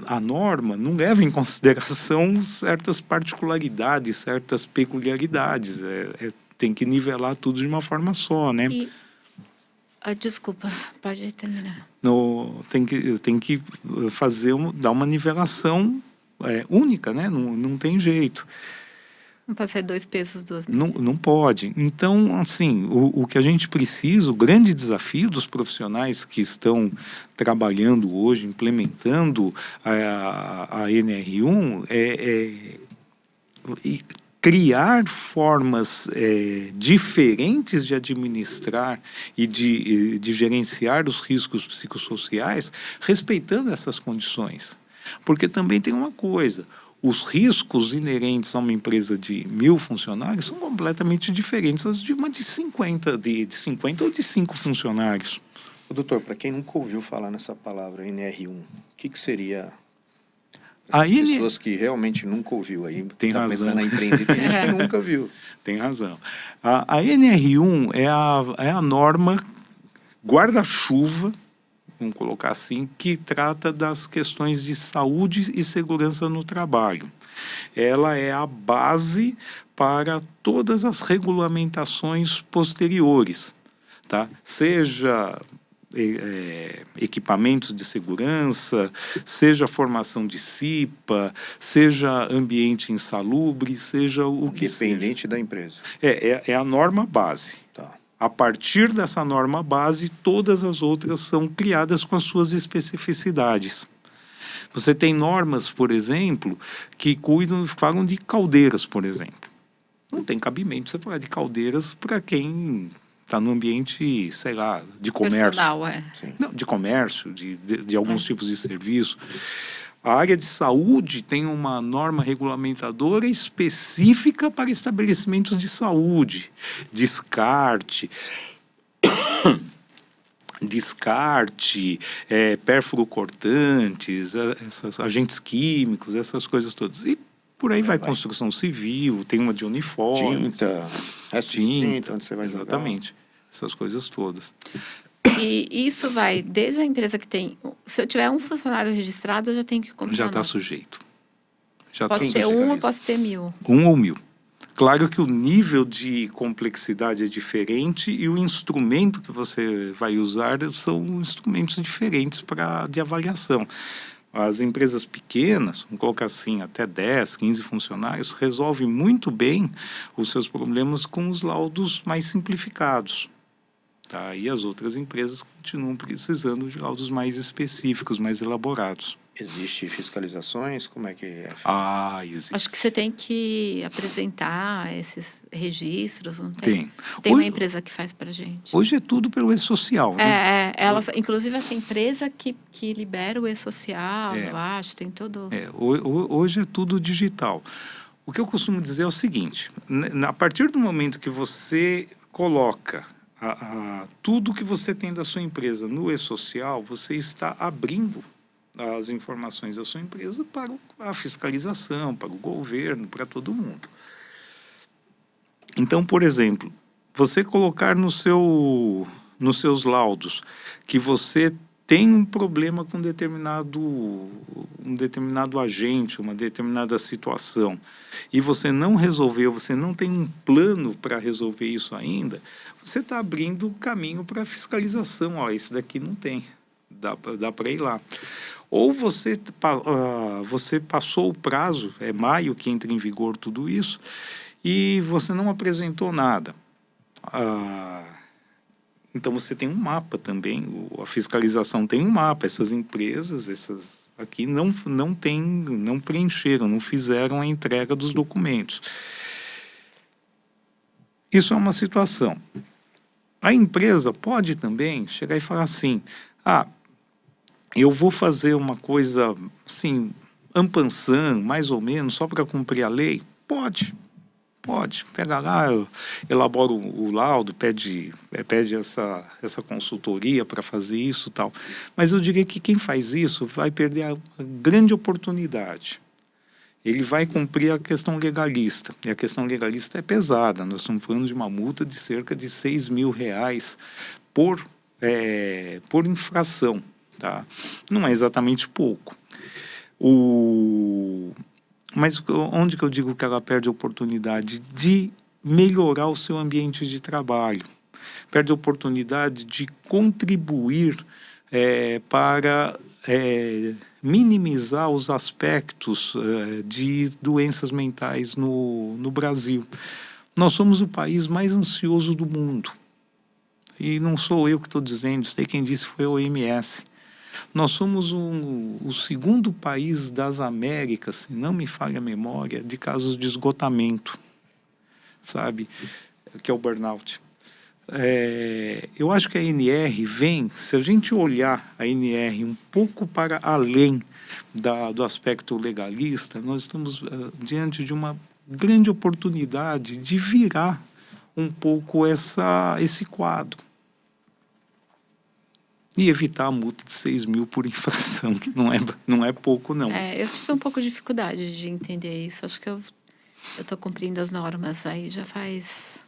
a norma não leva em consideração certas particularidades, certas peculiaridades. Tem que nivelar tudo de uma forma só, né? Desculpa, pode terminar. Tem que dar uma nivelação única, né? Não tem jeito. Não pode ser 2 pesos, 2 medidas. Não pode. Então, assim, o que a gente precisa, o grande desafio dos profissionais que estão trabalhando hoje, implementando a NR1, é criar formas diferentes de administrar e de gerenciar os riscos psicossociais, respeitando essas condições. Porque também tem uma coisa: os riscos inerentes a uma empresa de 1000 funcionários são completamente diferentes das de uma de 50, de 50 ou de 5 funcionários. Doutor, para quem nunca ouviu falar nessa palavra NR1, o que seria... As pessoas que realmente nunca ouviu aí, tem tá razão. Começando a empreender, tem gente que nunca viu. Tem razão. A NR1 é a norma guarda-chuva, vamos colocar assim, que trata das questões de saúde e segurança no trabalho. Ela é a base para todas as regulamentações posteriores, tá? Seja equipamentos de segurança, seja formação de CIPA, seja ambiente insalubre, seja o que seja. Independente da empresa. É a norma base. Tá. A partir dessa norma base, todas as outras são criadas com as suas especificidades. Você tem normas, por exemplo, que falam de caldeiras, por exemplo. Não tem cabimento você falar de caldeiras para quem está no ambiente, sei lá, de comércio. Personal, Sim. Não, de comércio, de alguns tipos de serviço. A área de saúde tem uma norma regulamentadora específica para estabelecimentos de saúde, descarte, pérfuro-cortantes, agentes químicos, essas coisas todas. E por aí vai construção civil, tem uma de uniformes. Tinta, resto de tinta, onde você vai jogar. Exatamente, essas coisas todas. E isso vai desde a empresa que tem... Se eu tiver um funcionário registrado, eu já tenho que comprar. Já está sujeito. Posso ter um ou posso ter 1000? 1 ou 1000. Claro que o nível de complexidade é diferente e o instrumento que você vai usar são instrumentos diferentes de avaliação. As empresas pequenas, vamos colocar assim, até 10, 15 funcionários, resolvem muito bem os seus problemas com os laudos mais simplificados. Tá? E as outras empresas continuam precisando de laudos mais específicos, mais elaborados. Existe fiscalizações? Como é que é? Existe. Acho que você tem que apresentar esses registros, não tem? Tem. Uma empresa que faz pra gente. Hoje é tudo pelo e-social, né? Inclusive essa empresa que libera o e-social, eu acho, tem todo... Hoje é tudo digital. O que eu costumo dizer é o seguinte, a partir do momento que você coloca tudo que você tem da sua empresa no e-social, você está abrindo as informações da sua empresa para a fiscalização, para o governo, para todo mundo. Então, por exemplo, você colocar nos seus laudos que você tem um problema com um determinado agente, uma determinada situação, e você não resolveu, você não tem um plano para resolver isso ainda, você está abrindo o caminho para a fiscalização. Esse daqui não tem, dá para ir lá. Ou você passou o prazo, é maio que entra em vigor tudo isso, e você não apresentou nada. Então você tem um mapa também, a fiscalização tem um mapa. Essas empresas, essas aqui não preencheram, não fizeram a entrega dos documentos. Isso é uma situação. A empresa pode também chegar e falar assim, eu vou fazer uma coisa assim, en passant, mais ou menos, só para cumprir a lei? Pode. Pega lá, elabora o laudo, pede essa consultoria para fazer isso e tal. Mas eu diria que quem faz isso vai perder a grande oportunidade. Ele vai cumprir a questão legalista. E a questão legalista é pesada. Nós estamos falando de uma multa de cerca de R$6.000 por infração. Tá? Não é exatamente pouco. Mas onde que eu digo que ela perde a oportunidade? De melhorar o seu ambiente de trabalho. Perde a oportunidade de contribuir para minimizar os aspectos de doenças mentais no Brasil. Nós somos o país mais ansioso do mundo. E não sou eu que estou dizendo, sei quem disse foi a OMS. Nós somos o segundo país das Américas, se não me falha a memória, de casos de esgotamento, sabe? Que é o burnout. Eu acho que a ANR vem, se a gente olhar a ANR um pouco para além do aspecto legalista, nós estamos diante de uma grande oportunidade de virar um pouco esse quadro. E evitar a multa de 6.000 por infração, que não é pouco, não. Eu tive um pouco de dificuldade de entender isso. Acho que eu estou cumprindo as normas aí já faz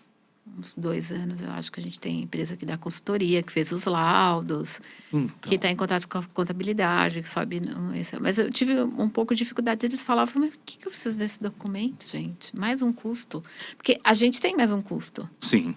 uns 2 anos, eu acho que a gente tem empresa que dá consultoria, que fez os laudos, Então, que está em contato com a contabilidade, que sobe mas eu tive um pouco de dificuldade, eles falavam, mas por que eu preciso desse documento, gente? Mais um custo. Porque a gente tem mais um custo, sim,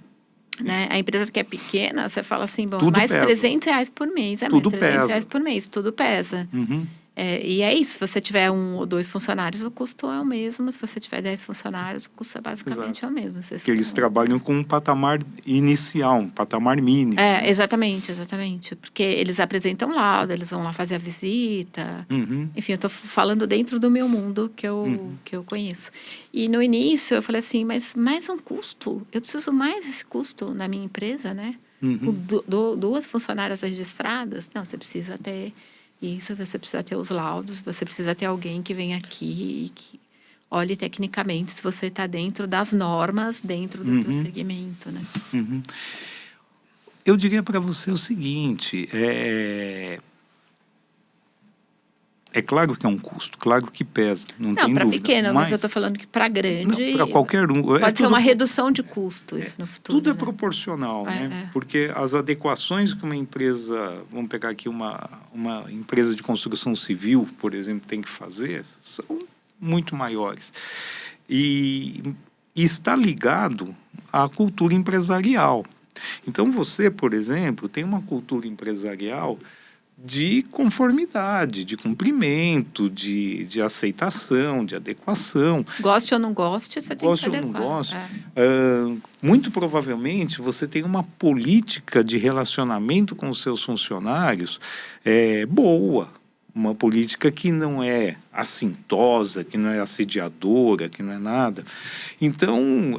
né? A empresa que é pequena, você fala assim, bom, Tudo mais pesa. R$ 300 por mês, mais Tudo R$ 300 pesa. por mês, tudo pesa. Uhum. E é isso, se você tiver 1 ou 2 funcionários, o custo é o mesmo. Se você tiver 10 funcionários, o custo é basicamente o mesmo. Que eles trabalham com um patamar inicial, um patamar mínimo. Né? Exatamente, exatamente. Porque eles apresentam laudo, eles vão lá fazer a visita. Uhum. Enfim, eu estou falando dentro do meu mundo que eu conheço. E no início eu falei assim, mas mais um custo? Eu preciso mais desse custo na minha empresa, né? Com Uhum. 2 funcionárias registradas? Não, você precisa ter isso, você precisa ter os laudos, você precisa ter alguém que venha aqui e que olhe tecnicamente se você está dentro das normas, dentro do teu segmento, né? Uhum. Eu diria para você o seguinte, é claro que é um custo, claro que pesa, não Não, tem para dúvida. pequeno, mas eu Mas estou falando que para grande para qualquer um. pode ser uma redução de custo isso no futuro. Tudo é né? proporcional, né? Porque as adequações que uma empresa, vamos pegar aqui uma empresa de construção civil, por exemplo, tem que fazer, são muito maiores. E está ligado à cultura empresarial. Então você, por exemplo, tem uma cultura empresarial de conformidade, de cumprimento, de aceitação, de adequação. Goste ou não goste, você tem que se Goste ou não adequar. goste, muito provavelmente você tem uma política de relacionamento com os seus funcionários boa, uma política que não é assintosa, que não é assediadora, que não é nada. Então,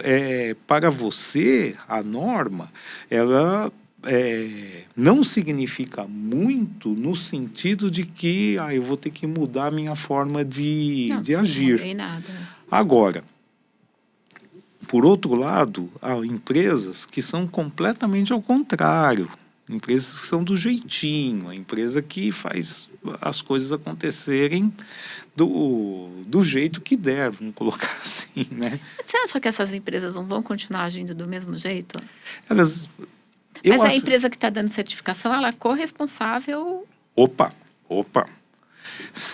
para você, a norma, ela não significa muito no sentido de que eu vou ter que mudar a minha forma de Não agir. mudei nada. Agora, por outro lado, há empresas que são completamente ao contrário. Empresas que são do jeitinho, a empresa que faz as coisas acontecerem do jeito que der, vamos colocar assim, né? Você acha que essas empresas não vão continuar agindo do mesmo jeito? Elas, Mas a empresa que está dando certificação, ela é corresponsável. Opa.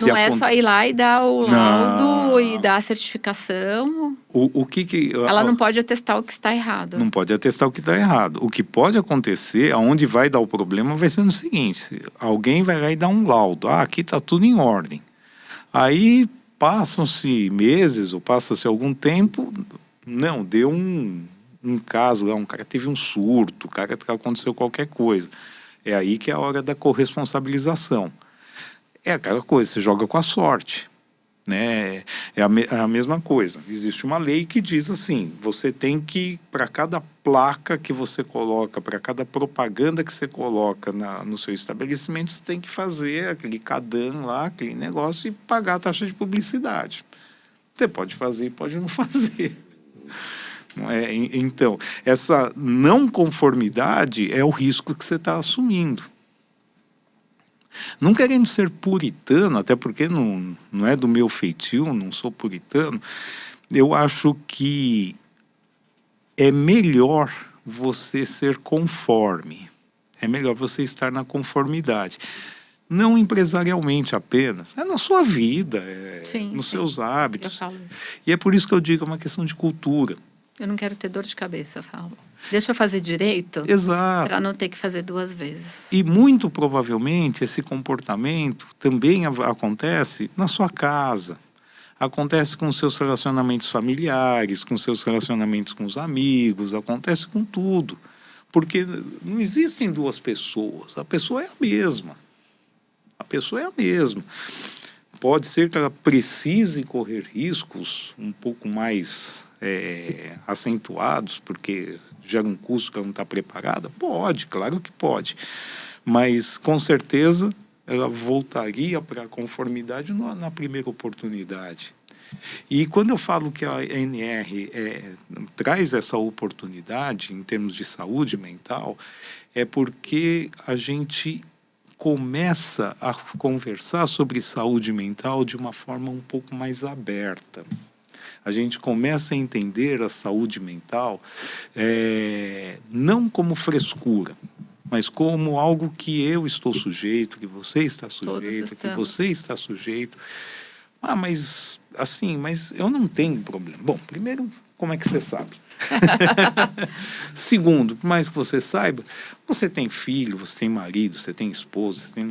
Não é só ir lá e dar o laudo e Não. dar a certificação. O que Ela não pode atestar o que está errado. Não pode atestar o que está errado. O que pode acontecer, aonde vai dar o problema, vai ser no seguinte: alguém vai lá e dá um laudo. Aqui está tudo em ordem. Aí passam-se meses ou passa-se algum tempo, não, deu um caso lá, um cara teve um surto, o cara aconteceu qualquer coisa. É aí que é a hora da corresponsabilização. É aquela coisa, você joga com a sorte. Né? É a mesma coisa. Existe uma lei que diz assim: você tem que, para cada placa que você coloca, para cada propaganda que você coloca no seu estabelecimento, você tem que fazer aquele CADAN lá, aquele negócio, e pagar a taxa de publicidade. Você pode fazer, pode não fazer. Então, essa não conformidade é o risco que você está assumindo. Não querendo ser puritano, até porque não é do meu feitio, não sou puritano, eu acho que é melhor você ser conforme, é melhor você estar na conformidade. Não empresarialmente apenas, é na sua vida, nos seus hábitos. Eu falo isso. E é por isso que eu digo, é uma questão de cultura. Eu não quero ter dor de cabeça, eu falo. Deixa eu fazer direito. Exato. Para não ter que fazer 2 vezes. E muito provavelmente esse comportamento também acontece na sua casa. Acontece com seus relacionamentos familiares, com seus relacionamentos com os amigos, acontece com tudo. Porque não existem 2 pessoas, a pessoa é a mesma. A pessoa é a mesma. Pode ser que ela precise correr riscos um pouco mais acentuados, porque gera um custo que ela não está preparada? Pode, claro que pode. Mas, com certeza, ela voltaria para a conformidade na primeira oportunidade. E quando eu falo que a ANR traz essa oportunidade em termos de saúde mental, é porque a gente começa a conversar sobre saúde mental de uma forma um pouco mais aberta. a gente começa a entender a saúde mental não como frescura, mas como algo que eu estou sujeito, que você está sujeito, que você está sujeito. Mas assim, mas eu não tenho problema. Bom, primeiro, como é que você sabe? Segundo, por mais que você saiba, você tem filho, você tem marido, você tem esposa, você tem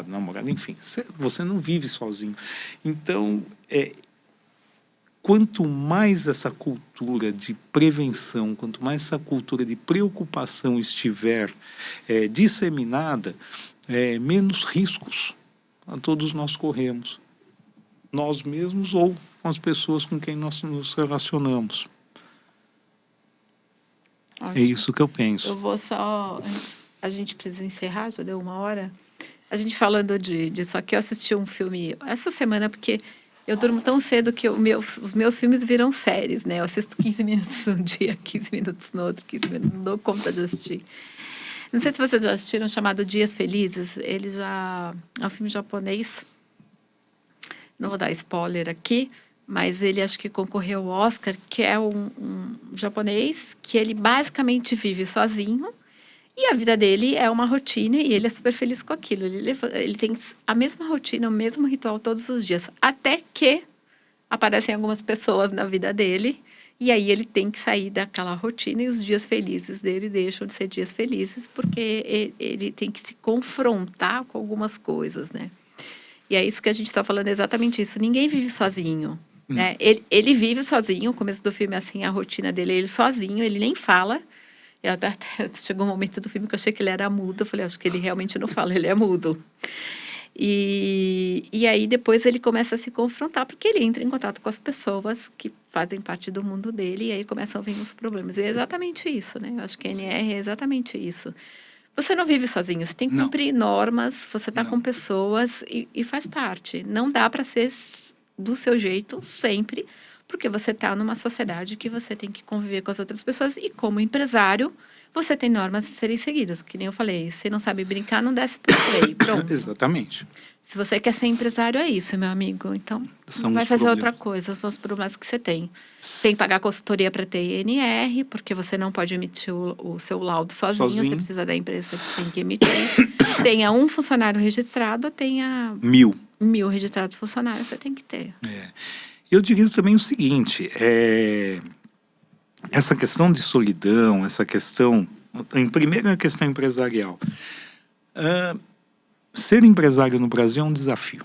namorado, enfim, você não vive sozinho. Então, quanto mais essa cultura de prevenção, quanto mais essa cultura de preocupação estiver disseminada, menos riscos a todos nós corremos. Nós mesmos ou com as pessoas com quem nós nos relacionamos. Ótimo. É isso que eu penso. Eu vou só... A gente precisa encerrar, já deu 1 hora. A gente falando disso aqui, eu assisti um filme essa semana, porque eu durmo tão cedo que os meus filmes viram séries, né? Eu assisto 15 minutos um dia, 15 minutos no outro, 15 minutos, não dou conta de assistir. Não sei se vocês já assistiram, chamado Dias Felizes. Ele já... É um filme japonês. Não vou dar spoiler aqui, mas ele acho que concorreu ao Oscar, que é um japonês que ele basicamente vive sozinho e a vida dele é uma rotina e ele é super feliz com aquilo. Ele tem a mesma rotina, o mesmo ritual todos os dias, até que aparecem algumas pessoas na vida dele e aí ele tem que sair daquela rotina e os dias felizes dele deixam de ser dias felizes porque ele tem que se confrontar com algumas coisas, né? E é isso que a gente está falando, exatamente isso. Ninguém vive sozinho, né? Ele vive sozinho, o começo do filme é assim, a rotina dele, ele sozinho, ele nem fala. Até chegou um momento do filme que eu achei que ele era mudo, eu falei, acho que ele realmente não fala, ele é mudo. E aí depois ele começa a se confrontar, porque ele entra em contato com as pessoas que fazem parte do mundo dele, e aí começam a vir os problemas. E é exatamente isso, né? Eu acho que a NR é exatamente isso. Você não vive sozinho, você tem que cumprir normas, você está com pessoas e faz parte. Não dá para ser do seu jeito sempre, porque você está numa sociedade que você tem que conviver com as outras pessoas e como empresário, você tem normas a serem seguidas. Que nem eu falei, se não sabe brincar, não desce pro play, pronto. Exatamente. Se você quer ser empresário, é isso, meu amigo. Então, São vai os fazer problemas. outra coisa, são os problemas que você tem. Tem que pagar consultoria para ter INR, porque você não pode emitir o seu laudo sozinho, você precisa da empresa que tem que emitir. Tenha um funcionário registrado, tenha 1.000 registrados funcionários, você tem que ter. Eu diria também o seguinte, essa questão de solidão, essa questão, primeiro a questão empresarial. Ser empresário no Brasil é um desafio,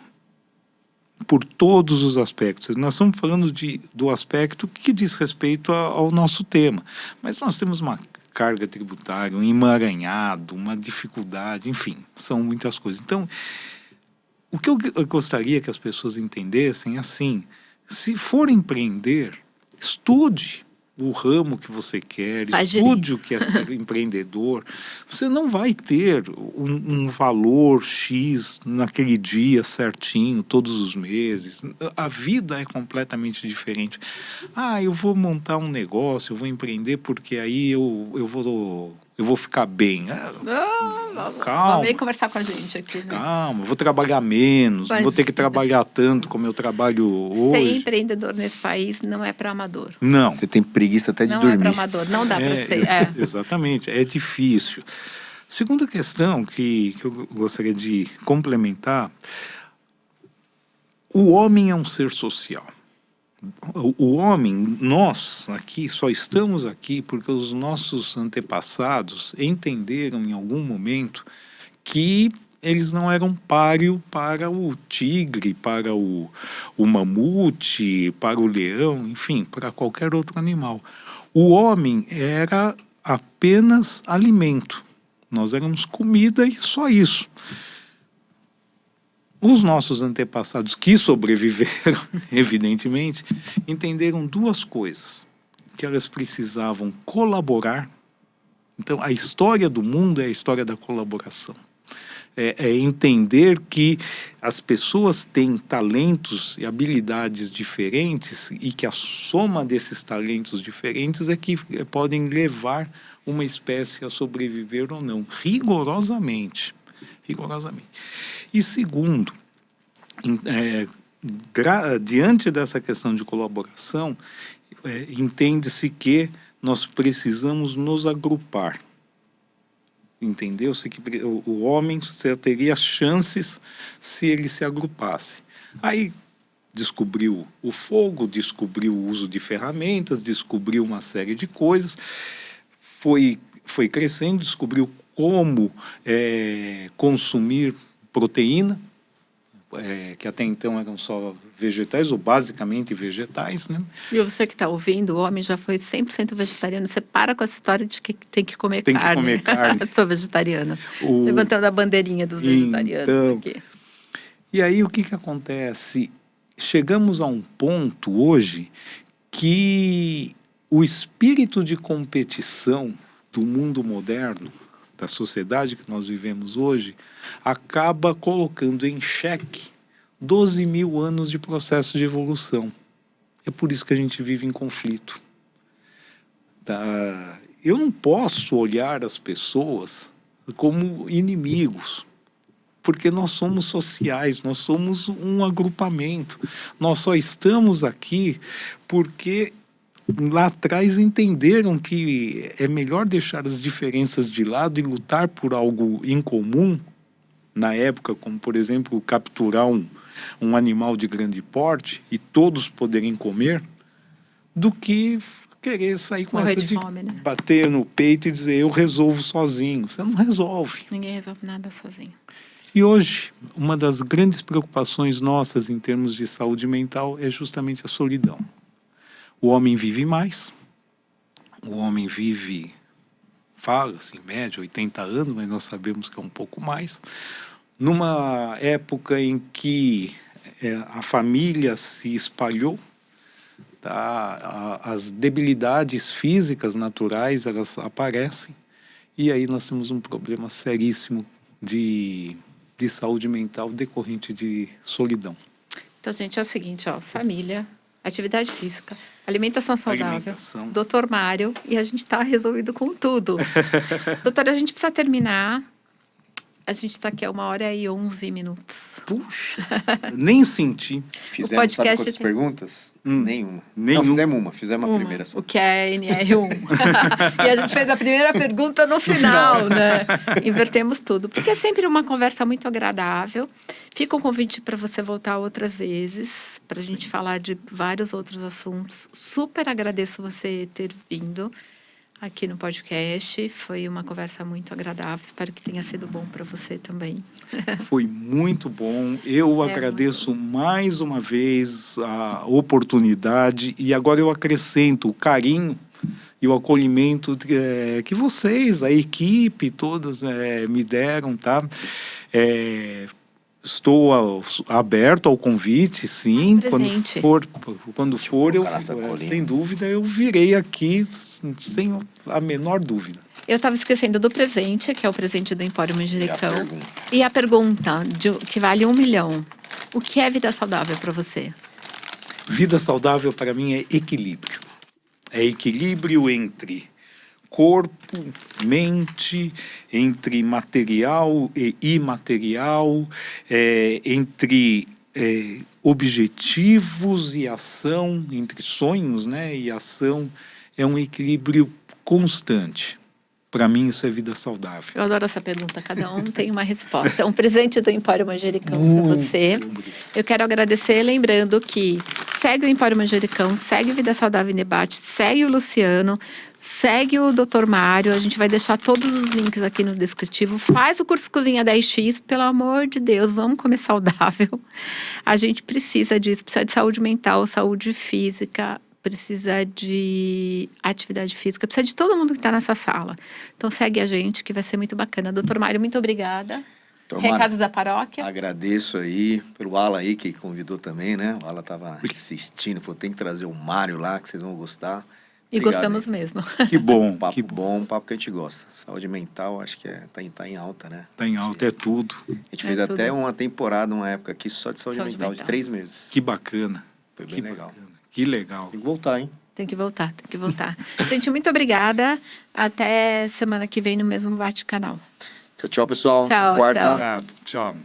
por todos os aspectos. Nós estamos falando do aspecto que diz respeito ao nosso tema, mas nós temos uma carga tributária, um emaranhado, uma dificuldade, enfim, são muitas coisas. Então, o que eu gostaria que as pessoas entendessem é assim, se for empreender, estude o ramo que você quer, estude o que é ser empreendedor. Você não vai ter um valor X naquele dia certinho, todos os meses. A vida é completamente diferente. Eu vou montar um negócio, eu vou empreender porque aí eu vou ficar bem. Calma. Vem conversar com a gente aqui, né? Calma, vou trabalhar menos, não vou ter que trabalhar tanto como eu trabalho hoje. Ser empreendedor nesse país não é para amador. Não. Você tem preguiça até de não dormir. Não é para amador, não dá para ser. Exatamente, é difícil. Segunda questão que eu gostaria de complementar, o homem é um ser social. O homem, nós aqui, só estamos aqui porque os nossos antepassados entenderam em algum momento que eles não eram páreo para o tigre, para o mamute, para o leão, enfim, para qualquer outro animal. O homem era apenas alimento. Nós éramos comida e só isso. Os nossos antepassados que sobreviveram, evidentemente, entenderam duas coisas. Que elas precisavam colaborar. Então, a história do mundo é a história da colaboração. É entender que as pessoas têm talentos e habilidades diferentes e que a soma desses talentos diferentes é que podem levar uma espécie a sobreviver ou não, rigorosamente. E segundo, diante dessa questão de colaboração, entende-se que nós precisamos nos agrupar. Entendeu-se que o homem teria chances se ele se agrupasse. Aí descobriu o fogo, descobriu o uso de ferramentas, descobriu uma série de coisas, foi crescendo, descobriu como consumir proteína, que até então eram só vegetais, ou basicamente vegetais, né? E você que está ouvindo, o homem já foi 100% vegetariano. Você para com essa história de que tem que comer Tem que carne. comer carne. Sou vegetariana. Levantando a bandeirinha dos vegetarianos Então, aqui. E aí o que acontece? Chegamos a um ponto hoje que o espírito de competição do mundo moderno, da sociedade que nós vivemos hoje, acaba colocando em xeque 12 mil anos de processo de evolução. É por isso que a gente vive em conflito. Tá? Eu não posso olhar as pessoas como inimigos, porque nós somos sociais, nós somos um agrupamento. Nós só estamos aqui porque lá atrás entenderam que é melhor deixar as diferenças de lado e lutar por algo em comum, na época, como, por exemplo, capturar um animal de grande porte e todos poderem comer, do que querer sair com Morrer essa de de fome, né? bater no peito e dizer eu resolvo sozinho. Você não resolve. Ninguém resolve nada sozinho. E hoje, uma das grandes preocupações nossas em termos de saúde mental é justamente a solidão. O homem vive mais, o homem vive, fala-se, em média, 80 anos, mas nós sabemos que é um pouco mais. Numa época em que a família se espalhou, tá? As debilidades físicas naturais, elas aparecem, e aí nós temos um problema seríssimo de saúde mental decorrente de solidão. Então, gente, é o seguinte, ó, família, atividade física, alimentação saudável, Alimentação. Dr. Mário, e a gente está resolvido com tudo. Doutora, a gente precisa terminar. A gente está aqui há 1h11. Puxa, nem senti. Fizemos, podcast sabe quantas tem- perguntas? Nenhuma. Nenhuma. Não, fizemos a primeira só. O que é NR1. E a gente fez a primeira pergunta no final, né? Invertemos tudo. Porque é sempre uma conversa muito agradável. Fica um convite para você voltar outras vezes, para a gente falar de vários outros assuntos. Super agradeço você ter vindo aqui no podcast. Foi uma conversa muito agradável. Espero que tenha sido bom para você também. Foi muito bom. Eu agradeço mais uma vez a oportunidade e agora eu acrescento o carinho e o acolhimento que vocês, a equipe, todas me deram, tá? Estou aberto ao convite, sim. Presente. Quando for, eu, colocar essa colinha. sem dúvida, eu virei aqui sem a menor dúvida. Eu estava esquecendo do presente, que é o presente do Empório E a Manjericão. pergunta? E a pergunta, que vale 1 milhão. O que é vida saudável para você? Vida saudável para mim é equilíbrio. É equilíbrio entre corpo, mente, entre material e imaterial, entre objetivos e ação, entre sonhos, né, e ação. É um equilíbrio constante. Para mim, isso é vida saudável. Eu adoro essa pergunta, cada um tem uma resposta. É um presente do Empório Manjericão para você. Eu quero agradecer, lembrando que segue o Empório Manjericão, segue o Vida Saudável em Debate, segue o Luciano, segue o Dr. Mário. A gente vai deixar todos os links aqui no descritivo. Faz o curso Cozinha 10X, pelo amor de Deus, vamos comer saudável. A gente precisa disso, precisa de saúde mental, saúde física, precisa de atividade física, precisa de todo mundo que está nessa sala. Então segue a gente, que vai ser muito bacana. Doutor Mário, muito obrigada. Recados da paróquia. Agradeço aí pelo Ala aí, que convidou também, né? O Ala estava insistindo, falou, tem que trazer o Mário lá, que vocês vão gostar. E Obrigado, gostamos hein? mesmo. Que bom. Papo Que bom, papo que a gente gosta. Saúde mental, acho que tá em alta, né? Tá em alta, é tudo. A gente fez tudo. até uma temporada, uma época aqui, só de saúde mental, de 3 meses. Que bacana. Foi bem Que legal. bacana. Que legal. Tem que voltar, hein? Tem que voltar, tem que voltar. Gente, muito obrigada. Até semana que vem no mesmo Bate Canal. Tchau, tchau, pessoal. Tchau, Quarta. tchau. Obrigado. Tchau.